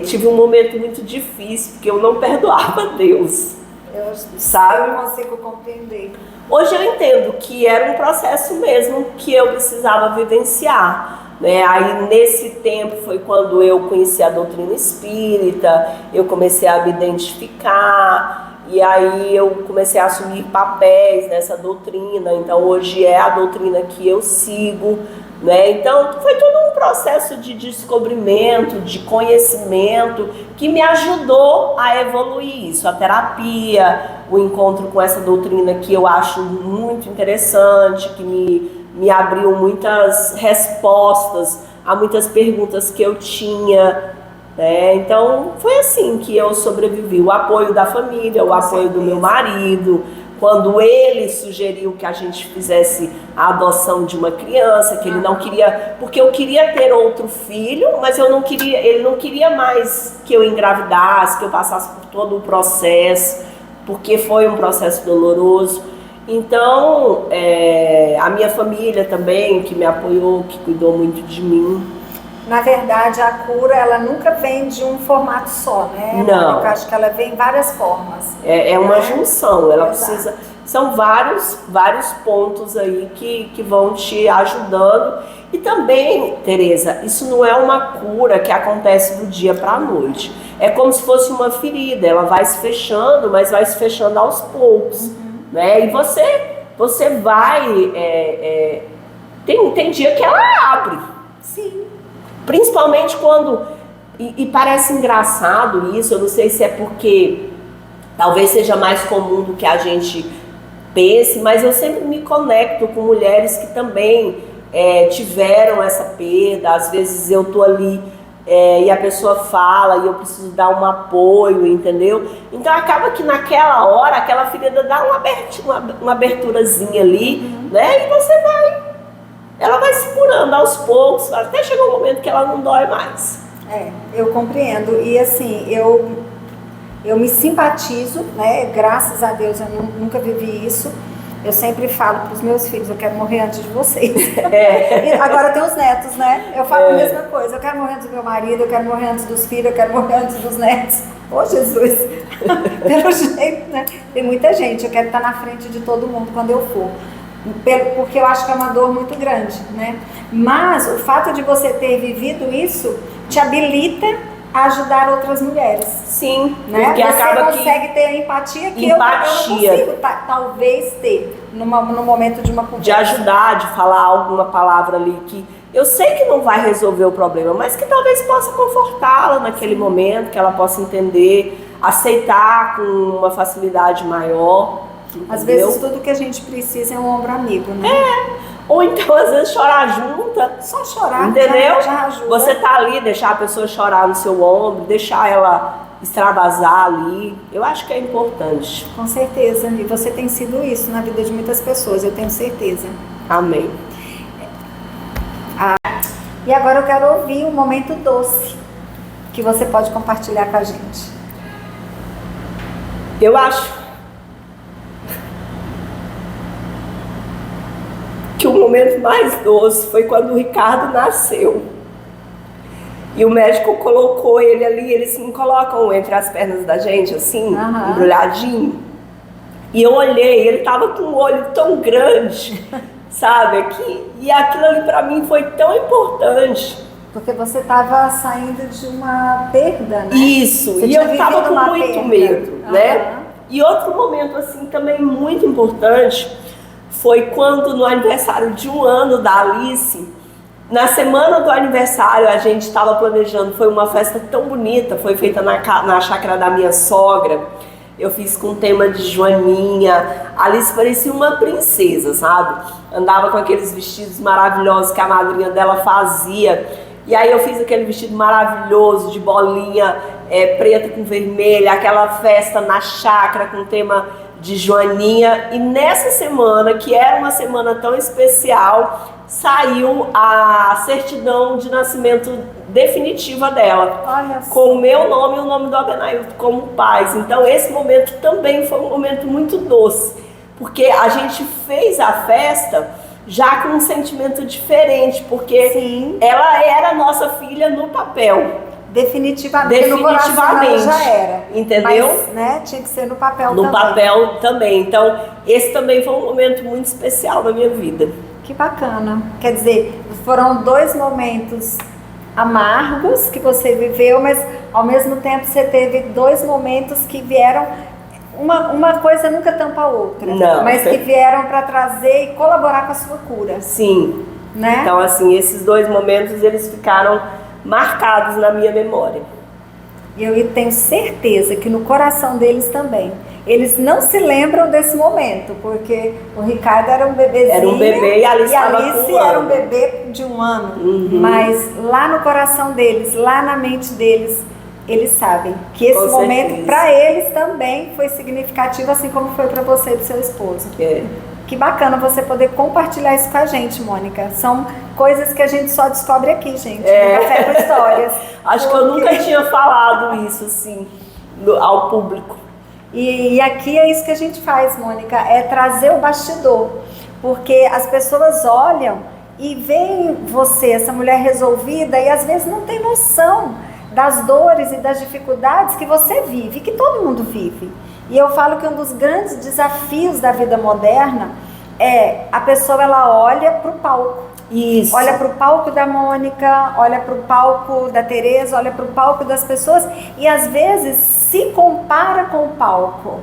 Tive um momento muito difícil, porque eu não perdoava Deus. Eu não consigo compreender. Hoje eu entendo que era um processo mesmo que eu precisava vivenciar, né? Aí nesse tempo foi quando eu conheci a doutrina espírita, eu comecei a me identificar. E aí eu comecei a assumir papéis nessa doutrina, então hoje é a doutrina que eu sigo, né? Então foi todo um processo de descobrimento, de conhecimento, que me ajudou a evoluir isso. A terapia, o encontro com essa doutrina que eu acho muito interessante, que me abriu muitas respostas a muitas perguntas que eu tinha. Então foi assim que eu sobrevivi. O apoio da família, o apoio do meu marido, quando ele sugeriu que a gente fizesse a adoção de uma criança, que ele não queria, porque eu queria ter outro filho, mas ele não queria mais que eu engravidasse, que eu passasse por todo o processo, porque foi um processo doloroso. Então a minha família também, que me apoiou, que cuidou muito de mim. Na verdade, a cura, ela nunca vem de um formato só, né? Não. Eu acho que ela vem em várias formas. É uma junção, ela Exato. precisa... São vários pontos aí que vão te ajudando. E também, Tereza, isso não é uma cura que acontece do dia para a noite. É como se fosse uma ferida, ela vai se fechando, mas vai se fechando aos poucos. Né? E você vai... Tem dia que ela abre. Sim. Principalmente quando... E parece engraçado isso, eu não sei se é porque talvez seja mais comum do que a gente pense, mas eu sempre me conecto com mulheres que também tiveram essa perda. Às vezes eu tô ali e a pessoa fala e eu preciso dar um apoio, entendeu? Então acaba que naquela hora aquela ferida dá uma aberturazinha ali, né? E ela vai se curando aos poucos, até chegar um momento que ela não dói mais. Eu compreendo. E assim, eu me simpatizo, né? Graças a Deus eu nunca vivi isso. Eu sempre falo para os meus filhos, eu quero morrer antes de vocês. E agora tem os netos, né? Eu falo a mesma coisa, eu quero morrer antes do meu marido, eu quero morrer antes dos filhos, eu quero morrer antes dos netos. Ô Jesus! Pelo jeito, né? Tem muita gente, eu quero estar na frente de todo mundo quando eu for. Porque eu acho que é uma dor muito grande, né? Mas o fato de você ter vivido isso te habilita a ajudar outras mulheres. Sim, né? porque você acaba consegue ter a empatia que eu não consigo talvez ter no momento de uma conversa. De ajudar, de falar alguma palavra ali que eu sei que não vai resolver o problema, mas que talvez possa confortá-la naquele momento, que ela possa entender, aceitar com uma facilidade maior. Entendeu? Às vezes tudo que a gente precisa é um ombro amigo, né? Ou então, às vezes, chorar junta. Só chorar, entendeu? Já ajuda. Você tá ali, deixar a pessoa chorar no seu ombro, deixar ela extravasar ali. Eu acho que é importante. Com certeza. E você tem sido isso na vida de muitas pessoas, eu tenho certeza. Amém. E agora eu quero ouvir um momento doce que você pode compartilhar com a gente. Eu acho que o momento mais doce foi quando o Ricardo nasceu. E o médico colocou ele ali, eles me colocam entre as pernas da gente, assim, embrulhadinho. E eu olhei, ele tava com um olho tão grande, sabe? E aquilo ali pra mim foi tão importante. Porque você tava saindo de uma perda, né? Isso, você e eu tava com muito medo, né? E outro momento, assim, também muito importante foi quando no aniversário de 1 ano da Alice, na semana do aniversário a gente estava planejando, foi uma festa tão bonita, foi feita na chácara da minha sogra, eu fiz com o tema de Joaninha, a Alice parecia uma princesa, sabe? Andava com aqueles vestidos maravilhosos que a madrinha dela fazia, e aí eu fiz aquele vestido maravilhoso de bolinha preta com vermelha, aquela festa na chácara com o tema de Joaninha, e nessa semana, que era uma semana tão especial, saiu a certidão de nascimento definitiva dela. Com o meu nome e o nome do Abenailton como pais. Então esse momento também foi um momento muito doce, porque a gente fez a festa já com um sentimento diferente, porque ela era nossa filha no papel. Definitivamente. No coração já era. Entendeu? Mas, né, tinha que ser no papel também. No papel também. Então, esse também foi um momento muito especial na minha vida. Que bacana. Quer dizer, foram 2 momentos amargos que você viveu, mas ao mesmo tempo você teve 2 momentos que vieram. Uma coisa nunca tampa a outra. Não. Mas que vieram para trazer e colaborar com a sua cura. Sim. Né? Então, assim, esses 2 momentos, eles ficaram marcados na minha memória. Eu tenho certeza que no coração deles também. Eles não se lembram desse momento, porque o Ricardo era um bebezinho. Era um bebê e a Alice era um bebê de 1 ano. Mas lá no coração deles, lá na mente deles, eles sabem que esse momento para eles também foi significativo, assim como foi para você e pro seu esposo. Que bacana você poder compartilhar isso com a gente, Mônica. São coisas que a gente só descobre aqui, gente. No Café com Histórias. Acho que eu nunca tinha falado isso, assim, ao público. E aqui é isso que a gente faz, Mônica, é trazer o bastidor. Porque as pessoas olham e veem você, essa mulher resolvida, e às vezes não tem noção das dores e das dificuldades que você vive, que todo mundo vive. E eu falo que um dos grandes desafios da vida moderna é a pessoa, ela olha para o palco. Isso. Olha para o palco da Mônica, olha para o palco da Tereza, olha para o palco das pessoas e às vezes se compara com o palco.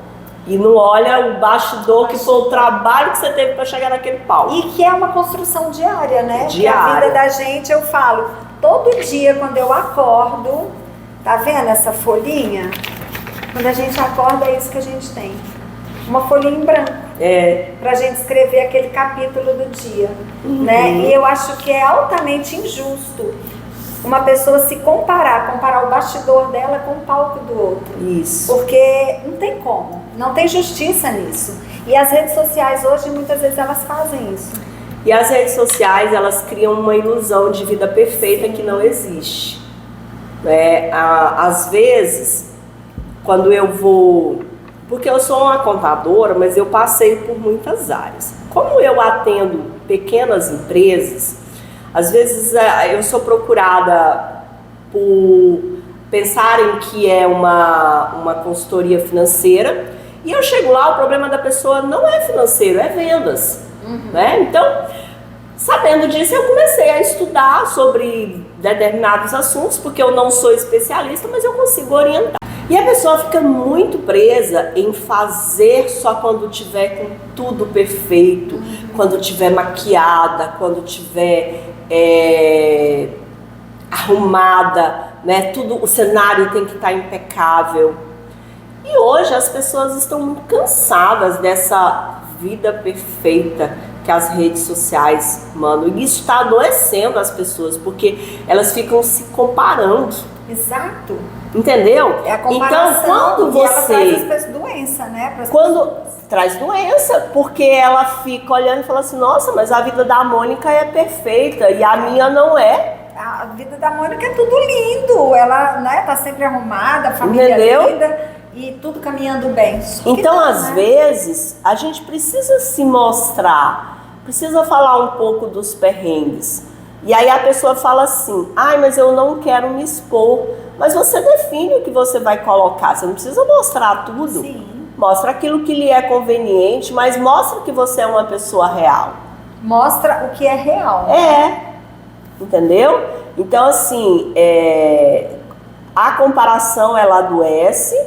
E não olha o bastidor, que foi o trabalho que você teve para chegar naquele palco. E que é uma construção diária, né? Diária. Que a vida da gente, eu falo, todo dia quando eu acordo, tá vendo essa folhinha? Quando a gente acorda é isso que a gente tem. Uma folhinha em branco. pra gente escrever aquele capítulo do dia, né? E eu acho que é altamente injusto uma pessoa se comparar o bastidor dela com o palco do outro. Isso. Porque não tem como, não tem justiça nisso. E as redes sociais hoje, muitas vezes, elas fazem isso. E as redes sociais, elas criam uma ilusão de vida perfeita que não existe. Às vezes, quando eu vou... Porque eu sou uma contadora, mas eu passei por muitas áreas. Como eu atendo pequenas empresas, às vezes eu sou procurada por pensarem que é uma consultoria financeira e eu chego lá, o problema da pessoa não é financeiro, é vendas. Né? Então, sabendo disso, eu comecei a estudar sobre determinados assuntos, porque eu não sou especialista, mas eu consigo orientar. E a pessoa fica muito presa em fazer só quando tiver com tudo perfeito, quando tiver maquiada, quando tiver arrumada, né? Tudo, o cenário tem que estar impecável. E hoje as pessoas estão muito cansadas dessa vida perfeita que as redes sociais mandam. E isso está adoecendo as pessoas, porque elas ficam se comparando. Exato. Entendeu? É a comparação. Então, quando você... ela traz doença, né? Traz doença, porque ela fica olhando e fala assim, nossa, mas a vida da Mônica é perfeita e a minha não é. A vida da Mônica é tudo lindo. Ela, né, tá sempre arrumada, a família linda e tudo caminhando bem. Então, às vezes, a gente precisa se mostrar, precisa falar um pouco dos perrengues. E aí a pessoa fala assim, mas eu não quero me expor. Mas você define o que você vai colocar, você não precisa mostrar tudo. Sim. Mostra aquilo que lhe é conveniente, mas mostra que você é uma pessoa real. Mostra o que é real. Entendeu? Então, assim, a comparação, ela adoece.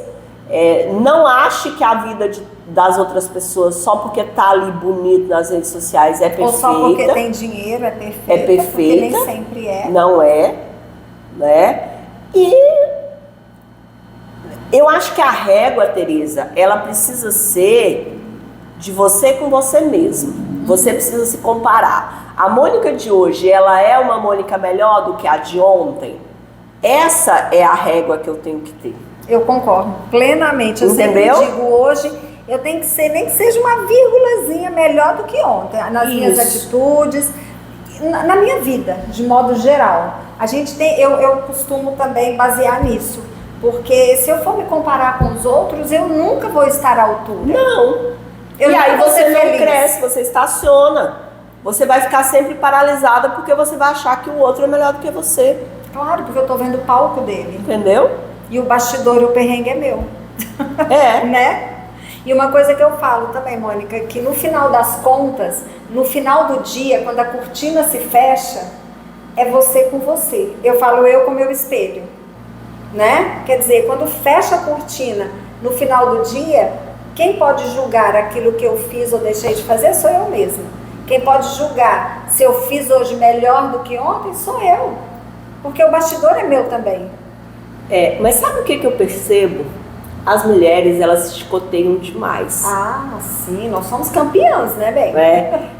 Não ache que a vida das outras pessoas, só porque tá ali bonito nas redes sociais, é perfeita. Ou só porque tem dinheiro, é perfeita. É perfeita. Porque nem sempre é. Não é, né? E eu acho que a régua, Tereza, ela precisa ser de você com você mesmo. Você precisa se comparar. A Mônica de hoje, ela é uma Mônica melhor do que a de ontem? Essa é a régua que eu tenho que ter. Eu concordo plenamente. Eu Entendeu? sempre digo hoje, eu tenho que ser, nem que seja uma vírgulazinha melhor do que ontem. Nas minhas atitudes, na minha vida, de modo geral. A gente tem, eu costumo também basear nisso. Porque se eu for me comparar com os outros, eu nunca vou estar à altura. Não. E aí você não cresce, você estaciona. Você vai ficar sempre paralisada porque você vai achar que o outro é melhor do que você. Claro, porque eu tô vendo o palco dele. Entendeu? E o bastidor e o perrengue é meu. Né? E uma coisa que eu falo também, Mônica, que no final das contas, no final do dia, quando a cortina se fecha, é você com você. Eu falo eu com o meu espelho. Né? Quer dizer, quando fecha a cortina no final do dia, quem pode julgar aquilo que eu fiz ou deixei de fazer sou eu mesma. Quem pode julgar se eu fiz hoje melhor do que ontem sou eu. Porque o bastidor é meu também. Mas sabe o que eu percebo? As mulheres, elas se chicoteiam demais. Sim, nós somos campeãs, né, bem?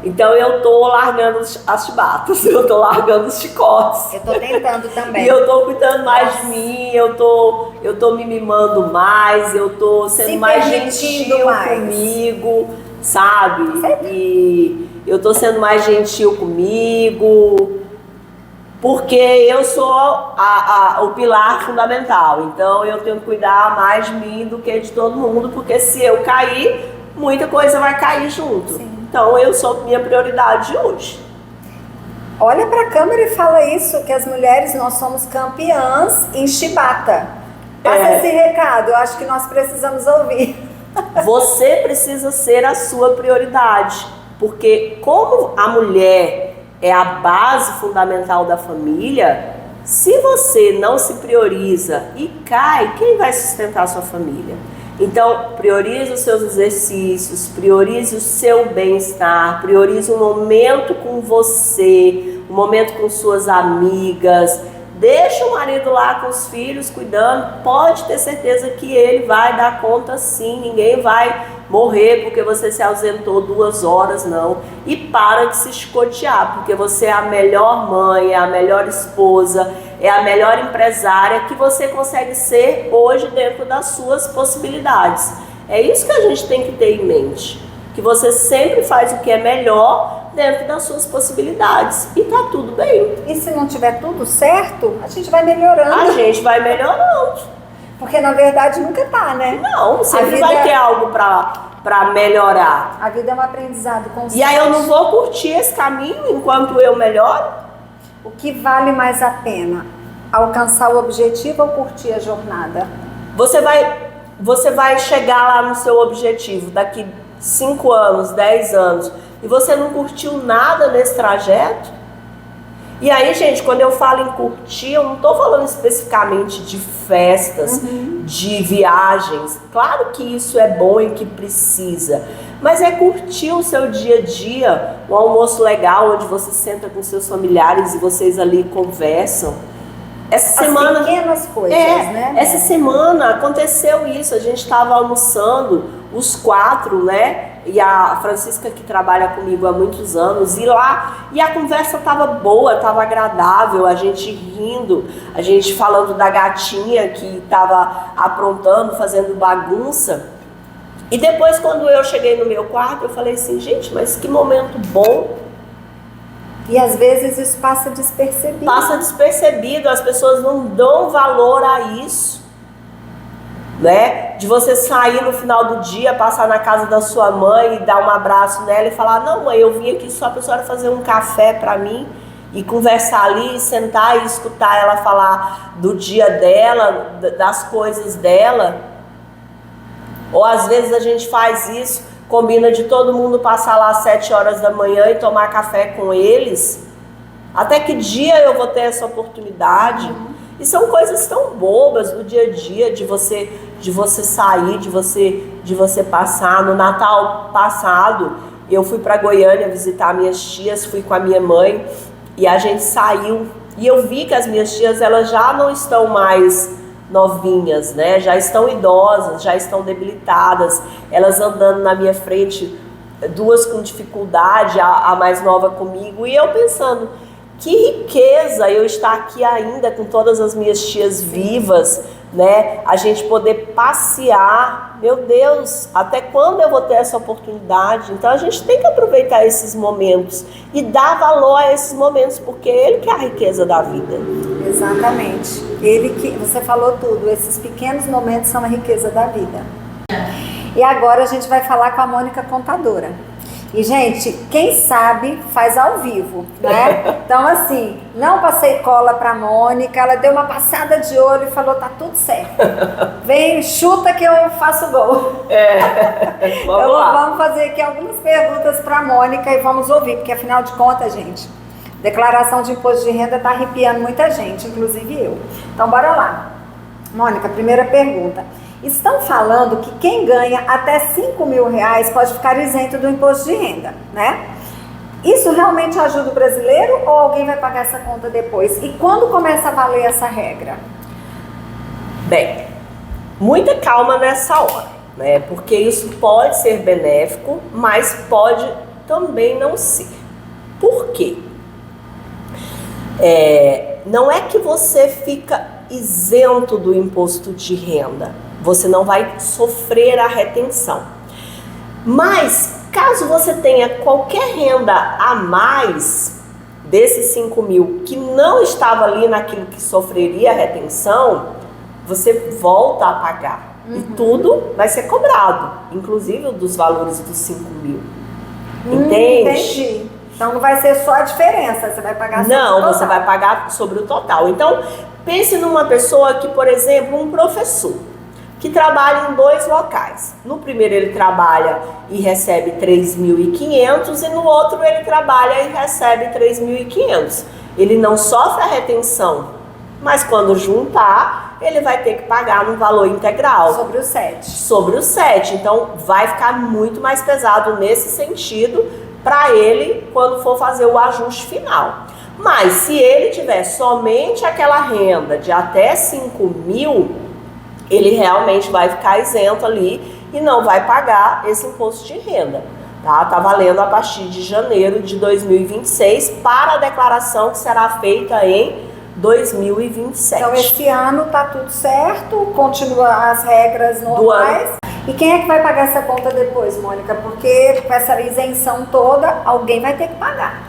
Então eu tô largando as chibatas, eu tô largando os chicotes. Eu tô tentando também. E eu tô cuidando mais de mim, eu tô me mimando mais, eu tô sendo mais gentil comigo, sabe? E eu tô sendo mais gentil comigo. Porque eu sou o pilar fundamental, então eu tenho que cuidar mais de mim do que de todo mundo, porque se eu cair, muita coisa vai cair junto. Sim. Então eu sou minha prioridade hoje. Olha para a câmera e fala isso, que as mulheres, nós somos campeãs em chibata. Passa esse recado, eu acho que nós precisamos ouvir. Você precisa ser a sua prioridade, porque como a mulher é a base fundamental da família, se você não se prioriza e cai, quem vai sustentar a sua família? Então, priorize os seus exercícios, priorize o seu bem-estar, priorize um momento com você, um momento com suas amigas, deixa o marido lá com os filhos cuidando, pode ter certeza que ele vai dar conta sim, ninguém vai morrer porque você se ausentou 2 horas, não. E para de se escotear, porque você é a melhor mãe, é a melhor esposa, é a melhor empresária que você consegue ser hoje dentro das suas possibilidades. É isso que a gente tem que ter em mente, que você sempre faz o que é melhor dentro das suas possibilidades e tá tudo bem. E se não tiver tudo certo, a gente vai melhorando. A gente vai melhorando. Porque na verdade nunca tá, né? Não, sempre vai ter algo pra melhorar. A vida é um aprendizado constante. E aí eu não vou curtir esse caminho enquanto eu melhoro? O que vale mais a pena? Alcançar o objetivo ou curtir a jornada? Você vai chegar lá no seu objetivo daqui 5 anos, 10 anos, e você não curtiu nada nesse trajeto? E aí, gente, quando eu falo em curtir, eu não estou falando especificamente de festas, de viagens. Claro que isso é bom e que precisa, mas é curtir o seu dia a dia, um almoço legal onde você senta com seus familiares e vocês ali conversam. Essa semana, pequenas coisas, né? Essa semana aconteceu isso, a gente estava almoçando, os 4, né? E a Francisca, que trabalha comigo há muitos anos, e a conversa estava boa, estava agradável, a gente rindo, a gente falando da gatinha que estava aprontando, fazendo bagunça. E depois, quando eu cheguei no meu quarto, eu falei assim, gente, mas que momento bom. E às vezes isso passa despercebido. Passa despercebido, as pessoas não dão valor a isso, né? De você sair no final do dia, passar na casa da sua mãe e dar um abraço nela e falar, não mãe, eu vim aqui só pra senhora fazer um café pra mim e conversar ali, sentar e escutar ela falar do dia dela, das coisas dela. Ou às vezes a gente faz isso, combina de todo mundo passar lá às 7 horas da manhã e tomar café com eles. Até que dia eu vou ter essa oportunidade? E são coisas tão bobas do dia a dia, de você sair, de você passar. No Natal passado, eu fui para Goiânia visitar minhas tias, fui com a minha mãe e a gente saiu. E eu vi que as minhas tias, elas já não estão mais novinhas, né? Já estão idosas, já estão debilitadas, elas andando na minha frente, 2 com dificuldade, a mais nova comigo, e eu pensando, que riqueza eu estar aqui ainda com todas as minhas tias vivas, né? A gente poder passear, meu Deus, até quando eu vou ter essa oportunidade? Então a gente tem que aproveitar esses momentos e dar valor a esses momentos, porque ele que é a riqueza da vida. Exatamente. Ele que, você falou tudo, esses pequenos momentos são a riqueza da vida. E agora a gente vai falar com a Mônica Contadora. E, gente, quem sabe faz ao vivo, né? Então, assim, não passei cola pra Mônica, ela deu uma passada de olho e falou, tá tudo certo. Vem, chuta que eu faço gol. Vamos lá. Vamos fazer aqui algumas perguntas pra Mônica e vamos ouvir, porque afinal de contas, gente, declaração de imposto de renda tá arrepiando muita gente, inclusive eu. Então, bora lá. Mônica, primeira pergunta. Estão falando que quem ganha até 5 mil reais pode ficar isento do imposto de renda, né? Isso realmente ajuda o brasileiro ou alguém vai pagar essa conta depois? E quando começa a valer essa regra? Bem, muita calma nessa hora, né? Porque isso pode ser benéfico, mas pode também não ser. Por quê? Não é que você fica isento do imposto de renda. Você não vai sofrer a retenção. Mas, caso você tenha qualquer renda a mais desses 5 mil que não estava ali naquilo que sofreria a retenção, você volta a pagar. E tudo vai ser cobrado, inclusive dos valores dos 5 mil. Entende? Entendi. Então não vai ser só a diferença, você vai pagar sobre o total. Não, você vai pagar sobre o total. Então, pense numa pessoa que, por exemplo, um professor, que trabalha em 2 locais. No primeiro ele trabalha e recebe 3.500 e no outro ele trabalha e recebe 3.500. Ele não sofre a retenção, mas quando juntar, ele vai ter que pagar no valor integral. Sobre os 7. Sobre os 7. Então vai ficar muito mais pesado nesse sentido para ele quando for fazer o ajuste final. Mas se ele tiver somente aquela renda de até 5 mil, ele realmente vai ficar isento ali e não vai pagar esse imposto de renda. Tá valendo a partir de janeiro de 2026 para a declaração que será feita em 2027. Então esse ano tá tudo certo, continua as regras normais. E quem é que vai pagar essa conta depois, Mônica? Porque com essa isenção toda, alguém vai ter que pagar.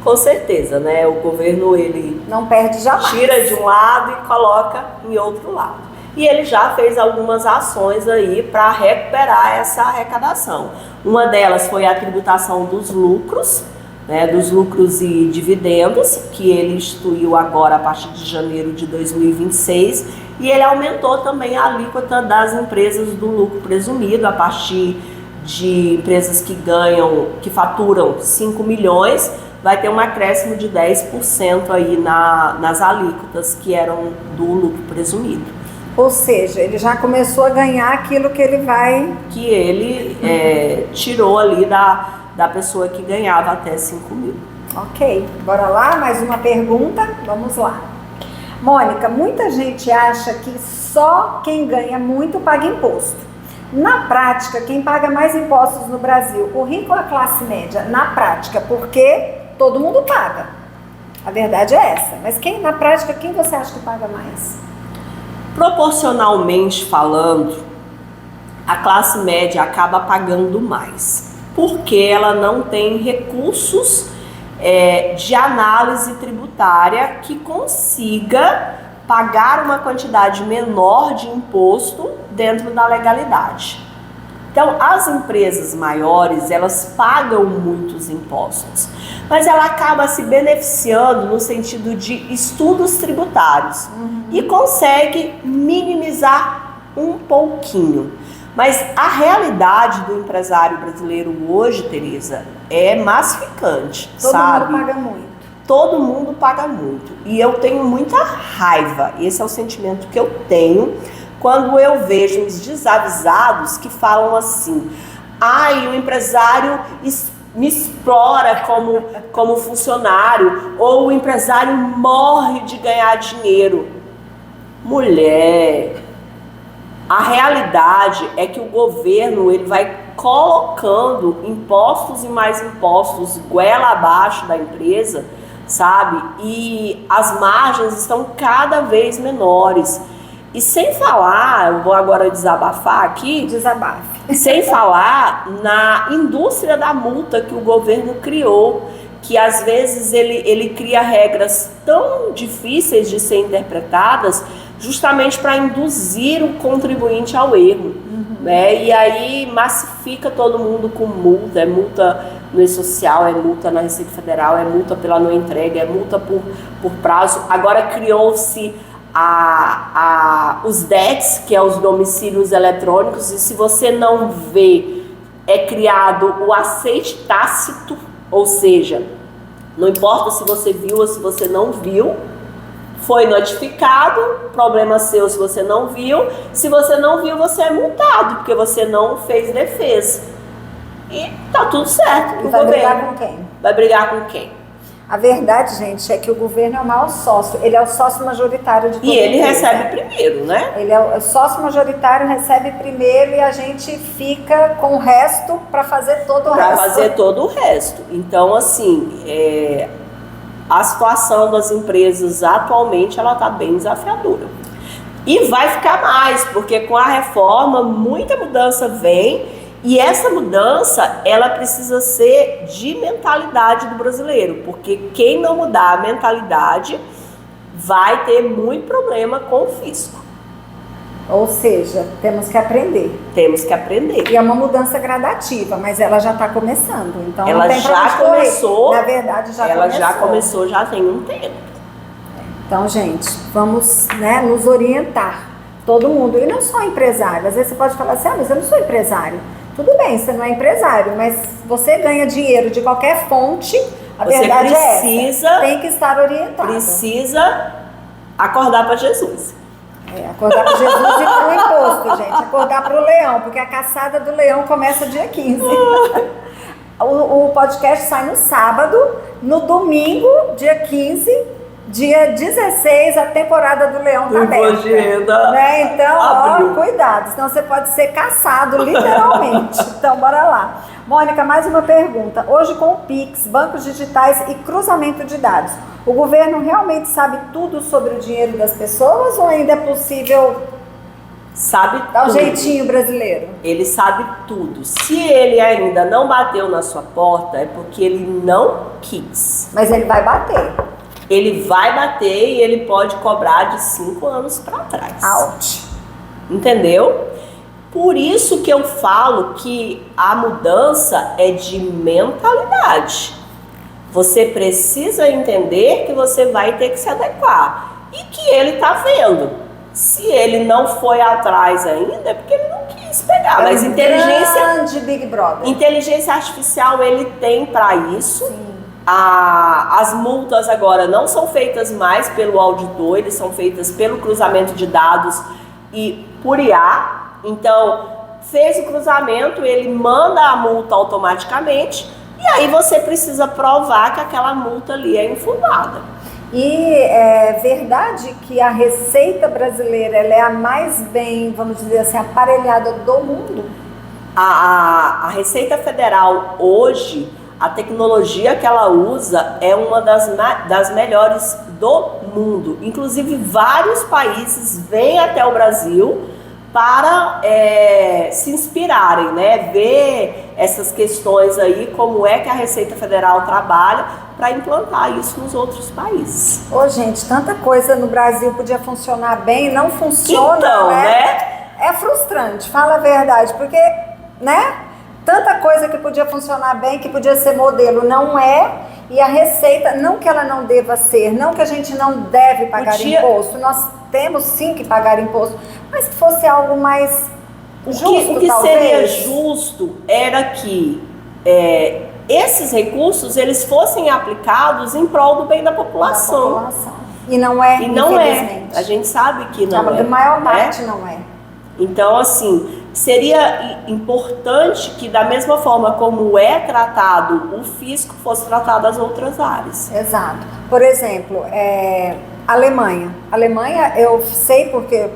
Com certeza, né? O governo, ele não perde jamais. Tira de um lado e coloca em outro lado. E ele já fez algumas ações aí para recuperar essa arrecadação. Uma delas foi a tributação dos lucros, né, dos lucros e dividendos, que ele instituiu agora a partir de janeiro de 2026, e ele aumentou também a alíquota das empresas do lucro presumido, a partir de empresas que faturam 5 milhões, vai ter um acréscimo de 10% aí nas alíquotas que eram do lucro presumido. Ou seja, ele já começou a ganhar aquilo que ele tirou ali da pessoa que ganhava até 5 mil. Ok, bora lá, mais uma pergunta, vamos lá. Mônica, muita gente acha que só quem ganha muito paga imposto. Na prática, quem paga mais impostos no Brasil, o rico ou a classe média? Na prática, porque todo mundo paga. A verdade é essa. Mas na prática, quem você acha que paga mais? Proporcionalmente falando, a classe média acaba pagando mais, porque ela não tem recursos de análise tributária que consiga pagar uma quantidade menor de imposto dentro da legalidade. Então, as empresas maiores, elas pagam muitos impostos, mas ela acaba se beneficiando no sentido de estudos tributários e consegue minimizar um pouquinho. Mas a realidade do empresário brasileiro hoje, Teresa, é massificante, sabe? Todo mundo paga muito. Todo mundo paga muito. E eu tenho muita raiva, esse é o sentimento que eu tenho, quando eu vejo os desavisados que falam assim: ai, o empresário me explora como funcionário, ou o empresário morre de ganhar dinheiro. Mulher, a realidade é que o governo ele vai colocando impostos e mais impostos goela abaixo da empresa, sabe? E as margens estão cada vez menores. E sem falar, eu vou agora desabafar aqui. Desabafe. Sem falar na indústria da multa que o governo criou, que às vezes ele cria regras tão difíceis de ser interpretadas justamente para induzir o contribuinte ao erro. Né? E aí massifica todo mundo com multa, é multa no E-Social, é multa na Receita Federal, é multa pela não entrega, é multa por prazo. Agora criou-se os DETs, que é os domicílios eletrônicos, e se você não vê, é criado o aceite tácito, ou seja, não importa se você viu ou se você não viu, foi notificado, problema seu se você não viu, se você não viu, você é multado, porque você não fez defesa. E tá tudo certo. E vai brigar com quem? Vai brigar com quem? A verdade, gente, é que o governo é o maior sócio. Ele é o sócio majoritário de toda E ele empresa. recebe primeiro, né? Ele é o sócio majoritário, recebe primeiro e a gente fica com o resto para fazer todo o resto. Para fazer todo o resto. Então, assim, a situação das empresas atualmente, ela está bem desafiadora. E vai ficar mais, porque com a reforma, muita mudança vem. E essa mudança, ela precisa ser de mentalidade do brasileiro, porque quem não mudar a mentalidade vai ter muito problema com o fisco. Ou seja, temos que aprender. Temos que aprender. E é uma mudança gradativa, mas ela já está começando. Então ela não tem pra já onde correr. começou. Na verdade, ela já começou, já tem um tempo. Então, gente, vamos, né, nos orientar. Todo mundo. E não só empresário. Às vezes você pode falar assim, mas eu não sou empresário. Tudo bem, você não é empresário, mas você ganha dinheiro de qualquer fonte, a verdade é essa. Tem que estar orientado. Precisa acordar para Jesus. Acordar para Jesus e para o imposto, gente. Acordar para o leão, porque a caçada do leão começa dia 15. O podcast sai no sábado no domingo, dia 15, dia 16, a temporada do Leão tá aberta. Né? Então, ó, cuidado, senão você pode ser caçado, literalmente. Então, bora lá. Mônica, mais uma pergunta. Hoje, com o Pix, bancos digitais e cruzamento de dados, o governo realmente sabe tudo sobre o dinheiro das pessoas ou ainda é possível... Sabe Dá um jeitinho brasileiro. Ele sabe tudo. Se ele ainda não bateu na sua porta, é porque ele não quis. Mas ele vai bater. Ele vai bater e ele pode cobrar de 5 anos para trás. Out. Entendeu? Por isso que eu falo que a mudança é de mentalidade. Você precisa entender que você vai ter que se adequar. E que ele tá vendo. Se ele não foi atrás ainda, é porque ele não quis pegar. Mas grande Big Brother. Inteligência artificial ele tem para isso. Sim. As multas agora não são feitas mais pelo auditor, eles são feitas pelo cruzamento de dados e por IA. Então, fez o cruzamento, ele manda a multa automaticamente e aí você precisa provar que aquela multa ali é infundada. E é verdade que a Receita brasileira ela é a mais bem, vamos dizer assim, aparelhada do mundo? A Receita Federal hoje, a tecnologia que ela usa é uma das melhores do mundo. Inclusive, vários países vêm até o Brasil para se inspirarem, né? Ver essas questões aí, como é que a Receita Federal trabalha para implantar isso nos outros países. Ô, gente, tanta coisa no Brasil podia funcionar bem, não funciona, então, né? É frustrante, fala a verdade, porque, né? Tanta coisa que podia funcionar bem, que podia ser modelo, não é. E a Receita, não que ela não deva ser, não que a gente não deve pagar imposto, nós temos sim que pagar imposto, mas que fosse algo mais justo, o que talvez. seria justo era que esses recursos eles fossem aplicados em prol do bem da população. E não é, infelizmente. A gente sabe que não é. A maior parte não é. Então, assim, seria importante que da mesma forma como é tratado o fisco, fosse tratado as outras áreas. Exato. Por exemplo, Alemanha. Alemanha, eu sei porque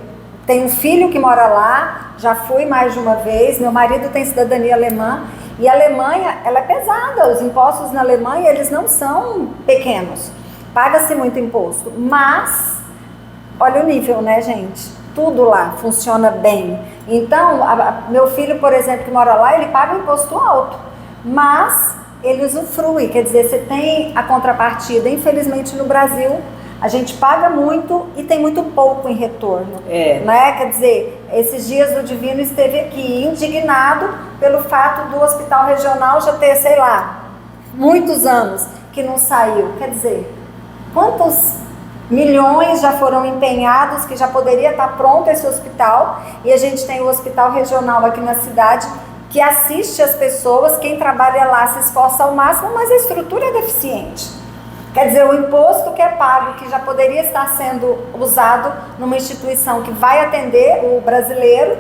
tenho um filho que mora lá, já fui mais de uma vez, meu marido tem cidadania alemã, e a Alemanha, ela é pesada, os impostos na Alemanha, eles não são pequenos, paga-se muito imposto, mas, olha o nível, né, gente? Tudo lá funciona bem. Então, meu filho, por exemplo, que mora lá, ele paga um imposto alto, mas ele usufrui, quer dizer, você tem a contrapartida. Infelizmente, no Brasil, a gente paga muito e tem muito pouco em retorno. Né? Quer dizer, esses dias o Divino esteve aqui indignado pelo fato do hospital regional já ter, sei lá, muitos anos que não saiu. Quer dizer, quantos milhões já foram empenhados que já poderia estar pronto esse hospital, e a gente tem o hospital regional aqui na cidade que assiste as pessoas, quem trabalha lá se esforça ao máximo, mas a estrutura é deficiente. Quer dizer, o imposto que é pago, que já poderia estar sendo usado numa instituição que vai atender o brasileiro,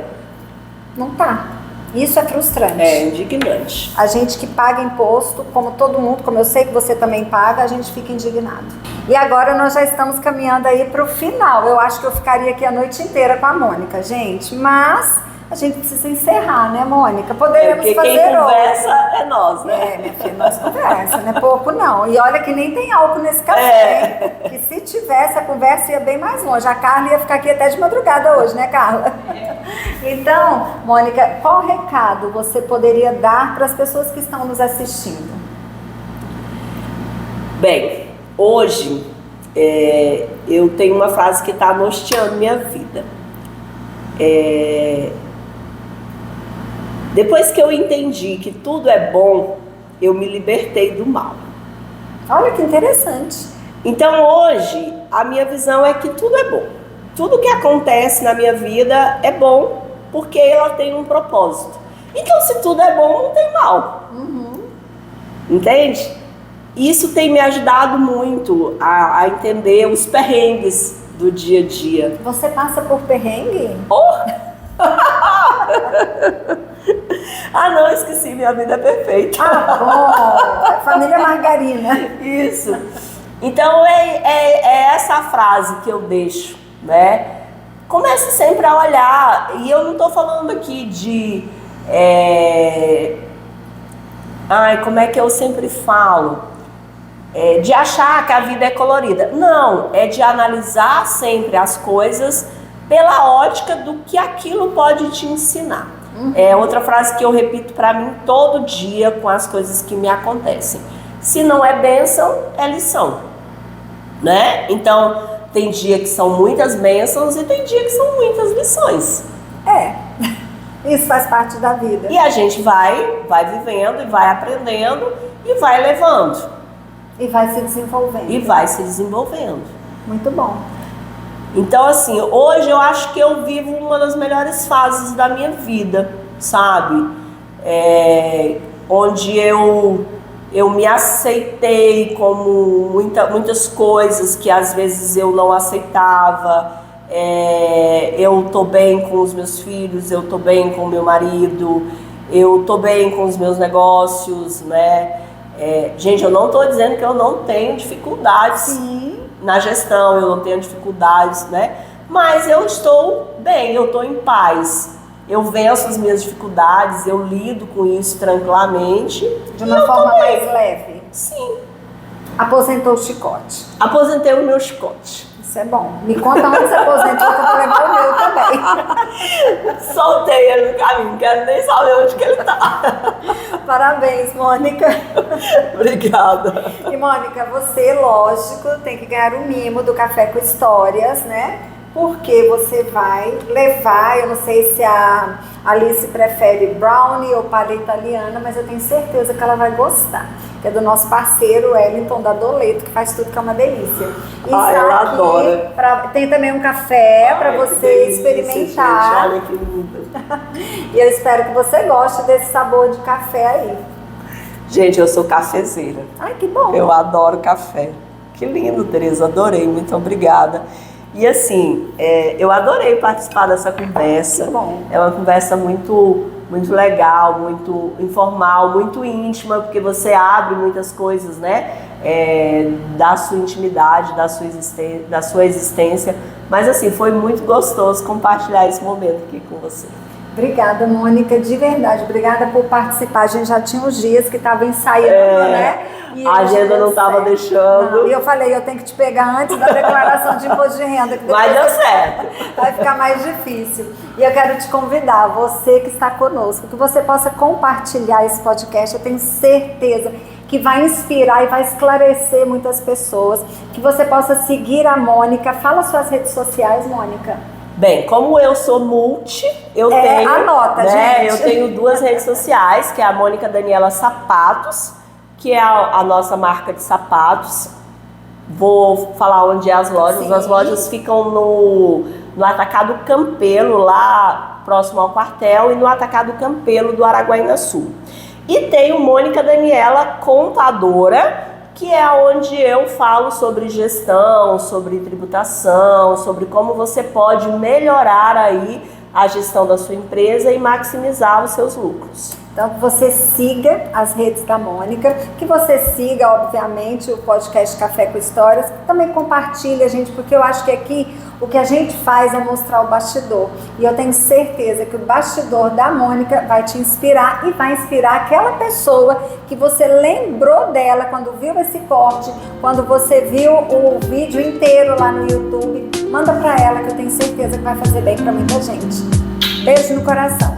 não está. Isso é frustrante. É indignante. A gente que paga imposto, como todo mundo, como eu sei que você também paga, a gente fica indignado. E agora nós já estamos caminhando aí para o final. Eu acho que eu ficaria aqui a noite inteira com a Mônica, gente, mas a gente precisa encerrar, né, Mônica? Poderemos fazer quem conversa é nós, né? Minha filha, nós conversa, não é pouco não. E olha que nem tem álcool nesse café, hein? Que se tivesse, a conversa ia bem mais longe. A Carla ia ficar aqui até de madrugada hoje, né, Carla? Então, Mônica, qual recado você poderia dar para as pessoas que estão nos assistindo? Bem, hoje eu tenho uma frase que está norteando minha vida. Depois que eu entendi que tudo é bom, eu me libertei do mal. Olha que interessante. Então hoje, a minha visão é que tudo é bom. Tudo que acontece na minha vida é bom, porque ela tem um propósito. Então se tudo é bom, não tem mal. Entende? Isso tem me ajudado muito a entender os perrengues do dia a dia. Você passa por perrengue? Ah, não, esqueci, minha vida é perfeita. Ah, bom, família margarina. Isso. Então é essa frase que eu deixo, né? Comece sempre a olhar, e eu não tô falando aqui de... como é que eu sempre falo? De achar que a vida é colorida. Não, é de analisar sempre as coisas pela ótica do que aquilo pode te ensinar. É outra frase que eu repito para mim todo dia com as coisas que me acontecem. Se não é bênção, é lição, né? Então, tem dia que são muitas bênçãos e tem dia que são muitas lições. Isso faz parte da vida. E a gente vai vivendo e vai aprendendo e vai levando. E vai se desenvolvendo. E vai se desenvolvendo. Muito bom. Então, assim, hoje eu acho que eu vivo uma das melhores fases da minha vida, sabe? Onde eu me aceitei como muitas coisas que às vezes eu não aceitava. Eu tô bem com os meus filhos, eu tô bem com o meu marido, eu tô bem com os meus negócios, né? Gente, eu não tô dizendo que eu não tenho dificuldades. Sim. Na gestão, eu não tenho dificuldades, né? Mas eu estou bem, eu estou em paz. Eu venço as minhas dificuldades, eu lido com isso tranquilamente. De uma forma mais leve? Sim. Aposentou o chicote? Aposentei o meu chicote. Isso é bom. Me conta onde você aposentou, que eu vou levar o meu também. Soltei ele no caminho, quero nem saber onde que ele tá. Parabéns, Mônica. Obrigada. E Mônica, você, lógico, tem que ganhar o mimo do Café com Histórias, né? Porque você vai levar, eu não sei se a Alice prefere brownie ou palha italiana, mas eu tenho certeza que ela vai gostar. Que é do nosso parceiro Wellington da Doleto, que faz tudo que é uma delícia. E ela adora. Tem também um café para você delícia, experimentar. Gente, olha que lindo. E eu espero que você goste desse sabor de café aí. Gente, eu sou cafezeira. Ai, que bom. Eu adoro café. Que lindo, Tereza, adorei, muito obrigada. E assim, eu adorei participar dessa conversa. Que bom. É uma conversa muito legal, muito informal, muito íntima, porque você abre muitas coisas, né? Da sua intimidade, da sua existência. Mas assim, foi muito gostoso compartilhar esse momento aqui com você. Obrigada, Mônica, de verdade. Obrigada por participar. A gente já tinha uns dias que estava ensaiando, né? E a agenda não estava deixando. Não, e eu falei, eu tenho que te pegar antes da declaração de imposto de renda. Que mas deu certo. Vai ficar mais difícil. E eu quero te convidar, você que está conosco, que você possa compartilhar esse podcast. Eu tenho certeza que vai inspirar e vai esclarecer muitas pessoas. Que você possa seguir a Mônica. Fala suas redes sociais, Mônica. Bem, como eu sou multi, eu tenho... Anota, gente. Eu tenho 2 redes sociais, que é a Mônica Daniela Sapatos, que é a nossa marca de sapatos. Vou falar onde é as lojas. Sim. As lojas ficam no Atacado Campelo, lá próximo ao quartel, e no Atacado Campelo do Araguaína-Sul. E tem o Mônica Daniela Contadora, que é onde eu falo sobre gestão, sobre tributação, sobre como você pode melhorar aí a gestão da sua empresa e maximizar os seus lucros. Então, que você siga as redes da Mônica, que você siga, obviamente, o podcast Café com Histórias, também compartilha, gente, porque eu acho que aqui o que a gente faz é mostrar o bastidor. E eu tenho certeza que o bastidor da Mônica vai te inspirar e vai inspirar aquela pessoa que você lembrou dela quando viu esse corte, quando você viu o vídeo inteiro lá no YouTube. Manda pra ela, que eu tenho certeza que vai fazer bem pra muita gente. Beijo no coração.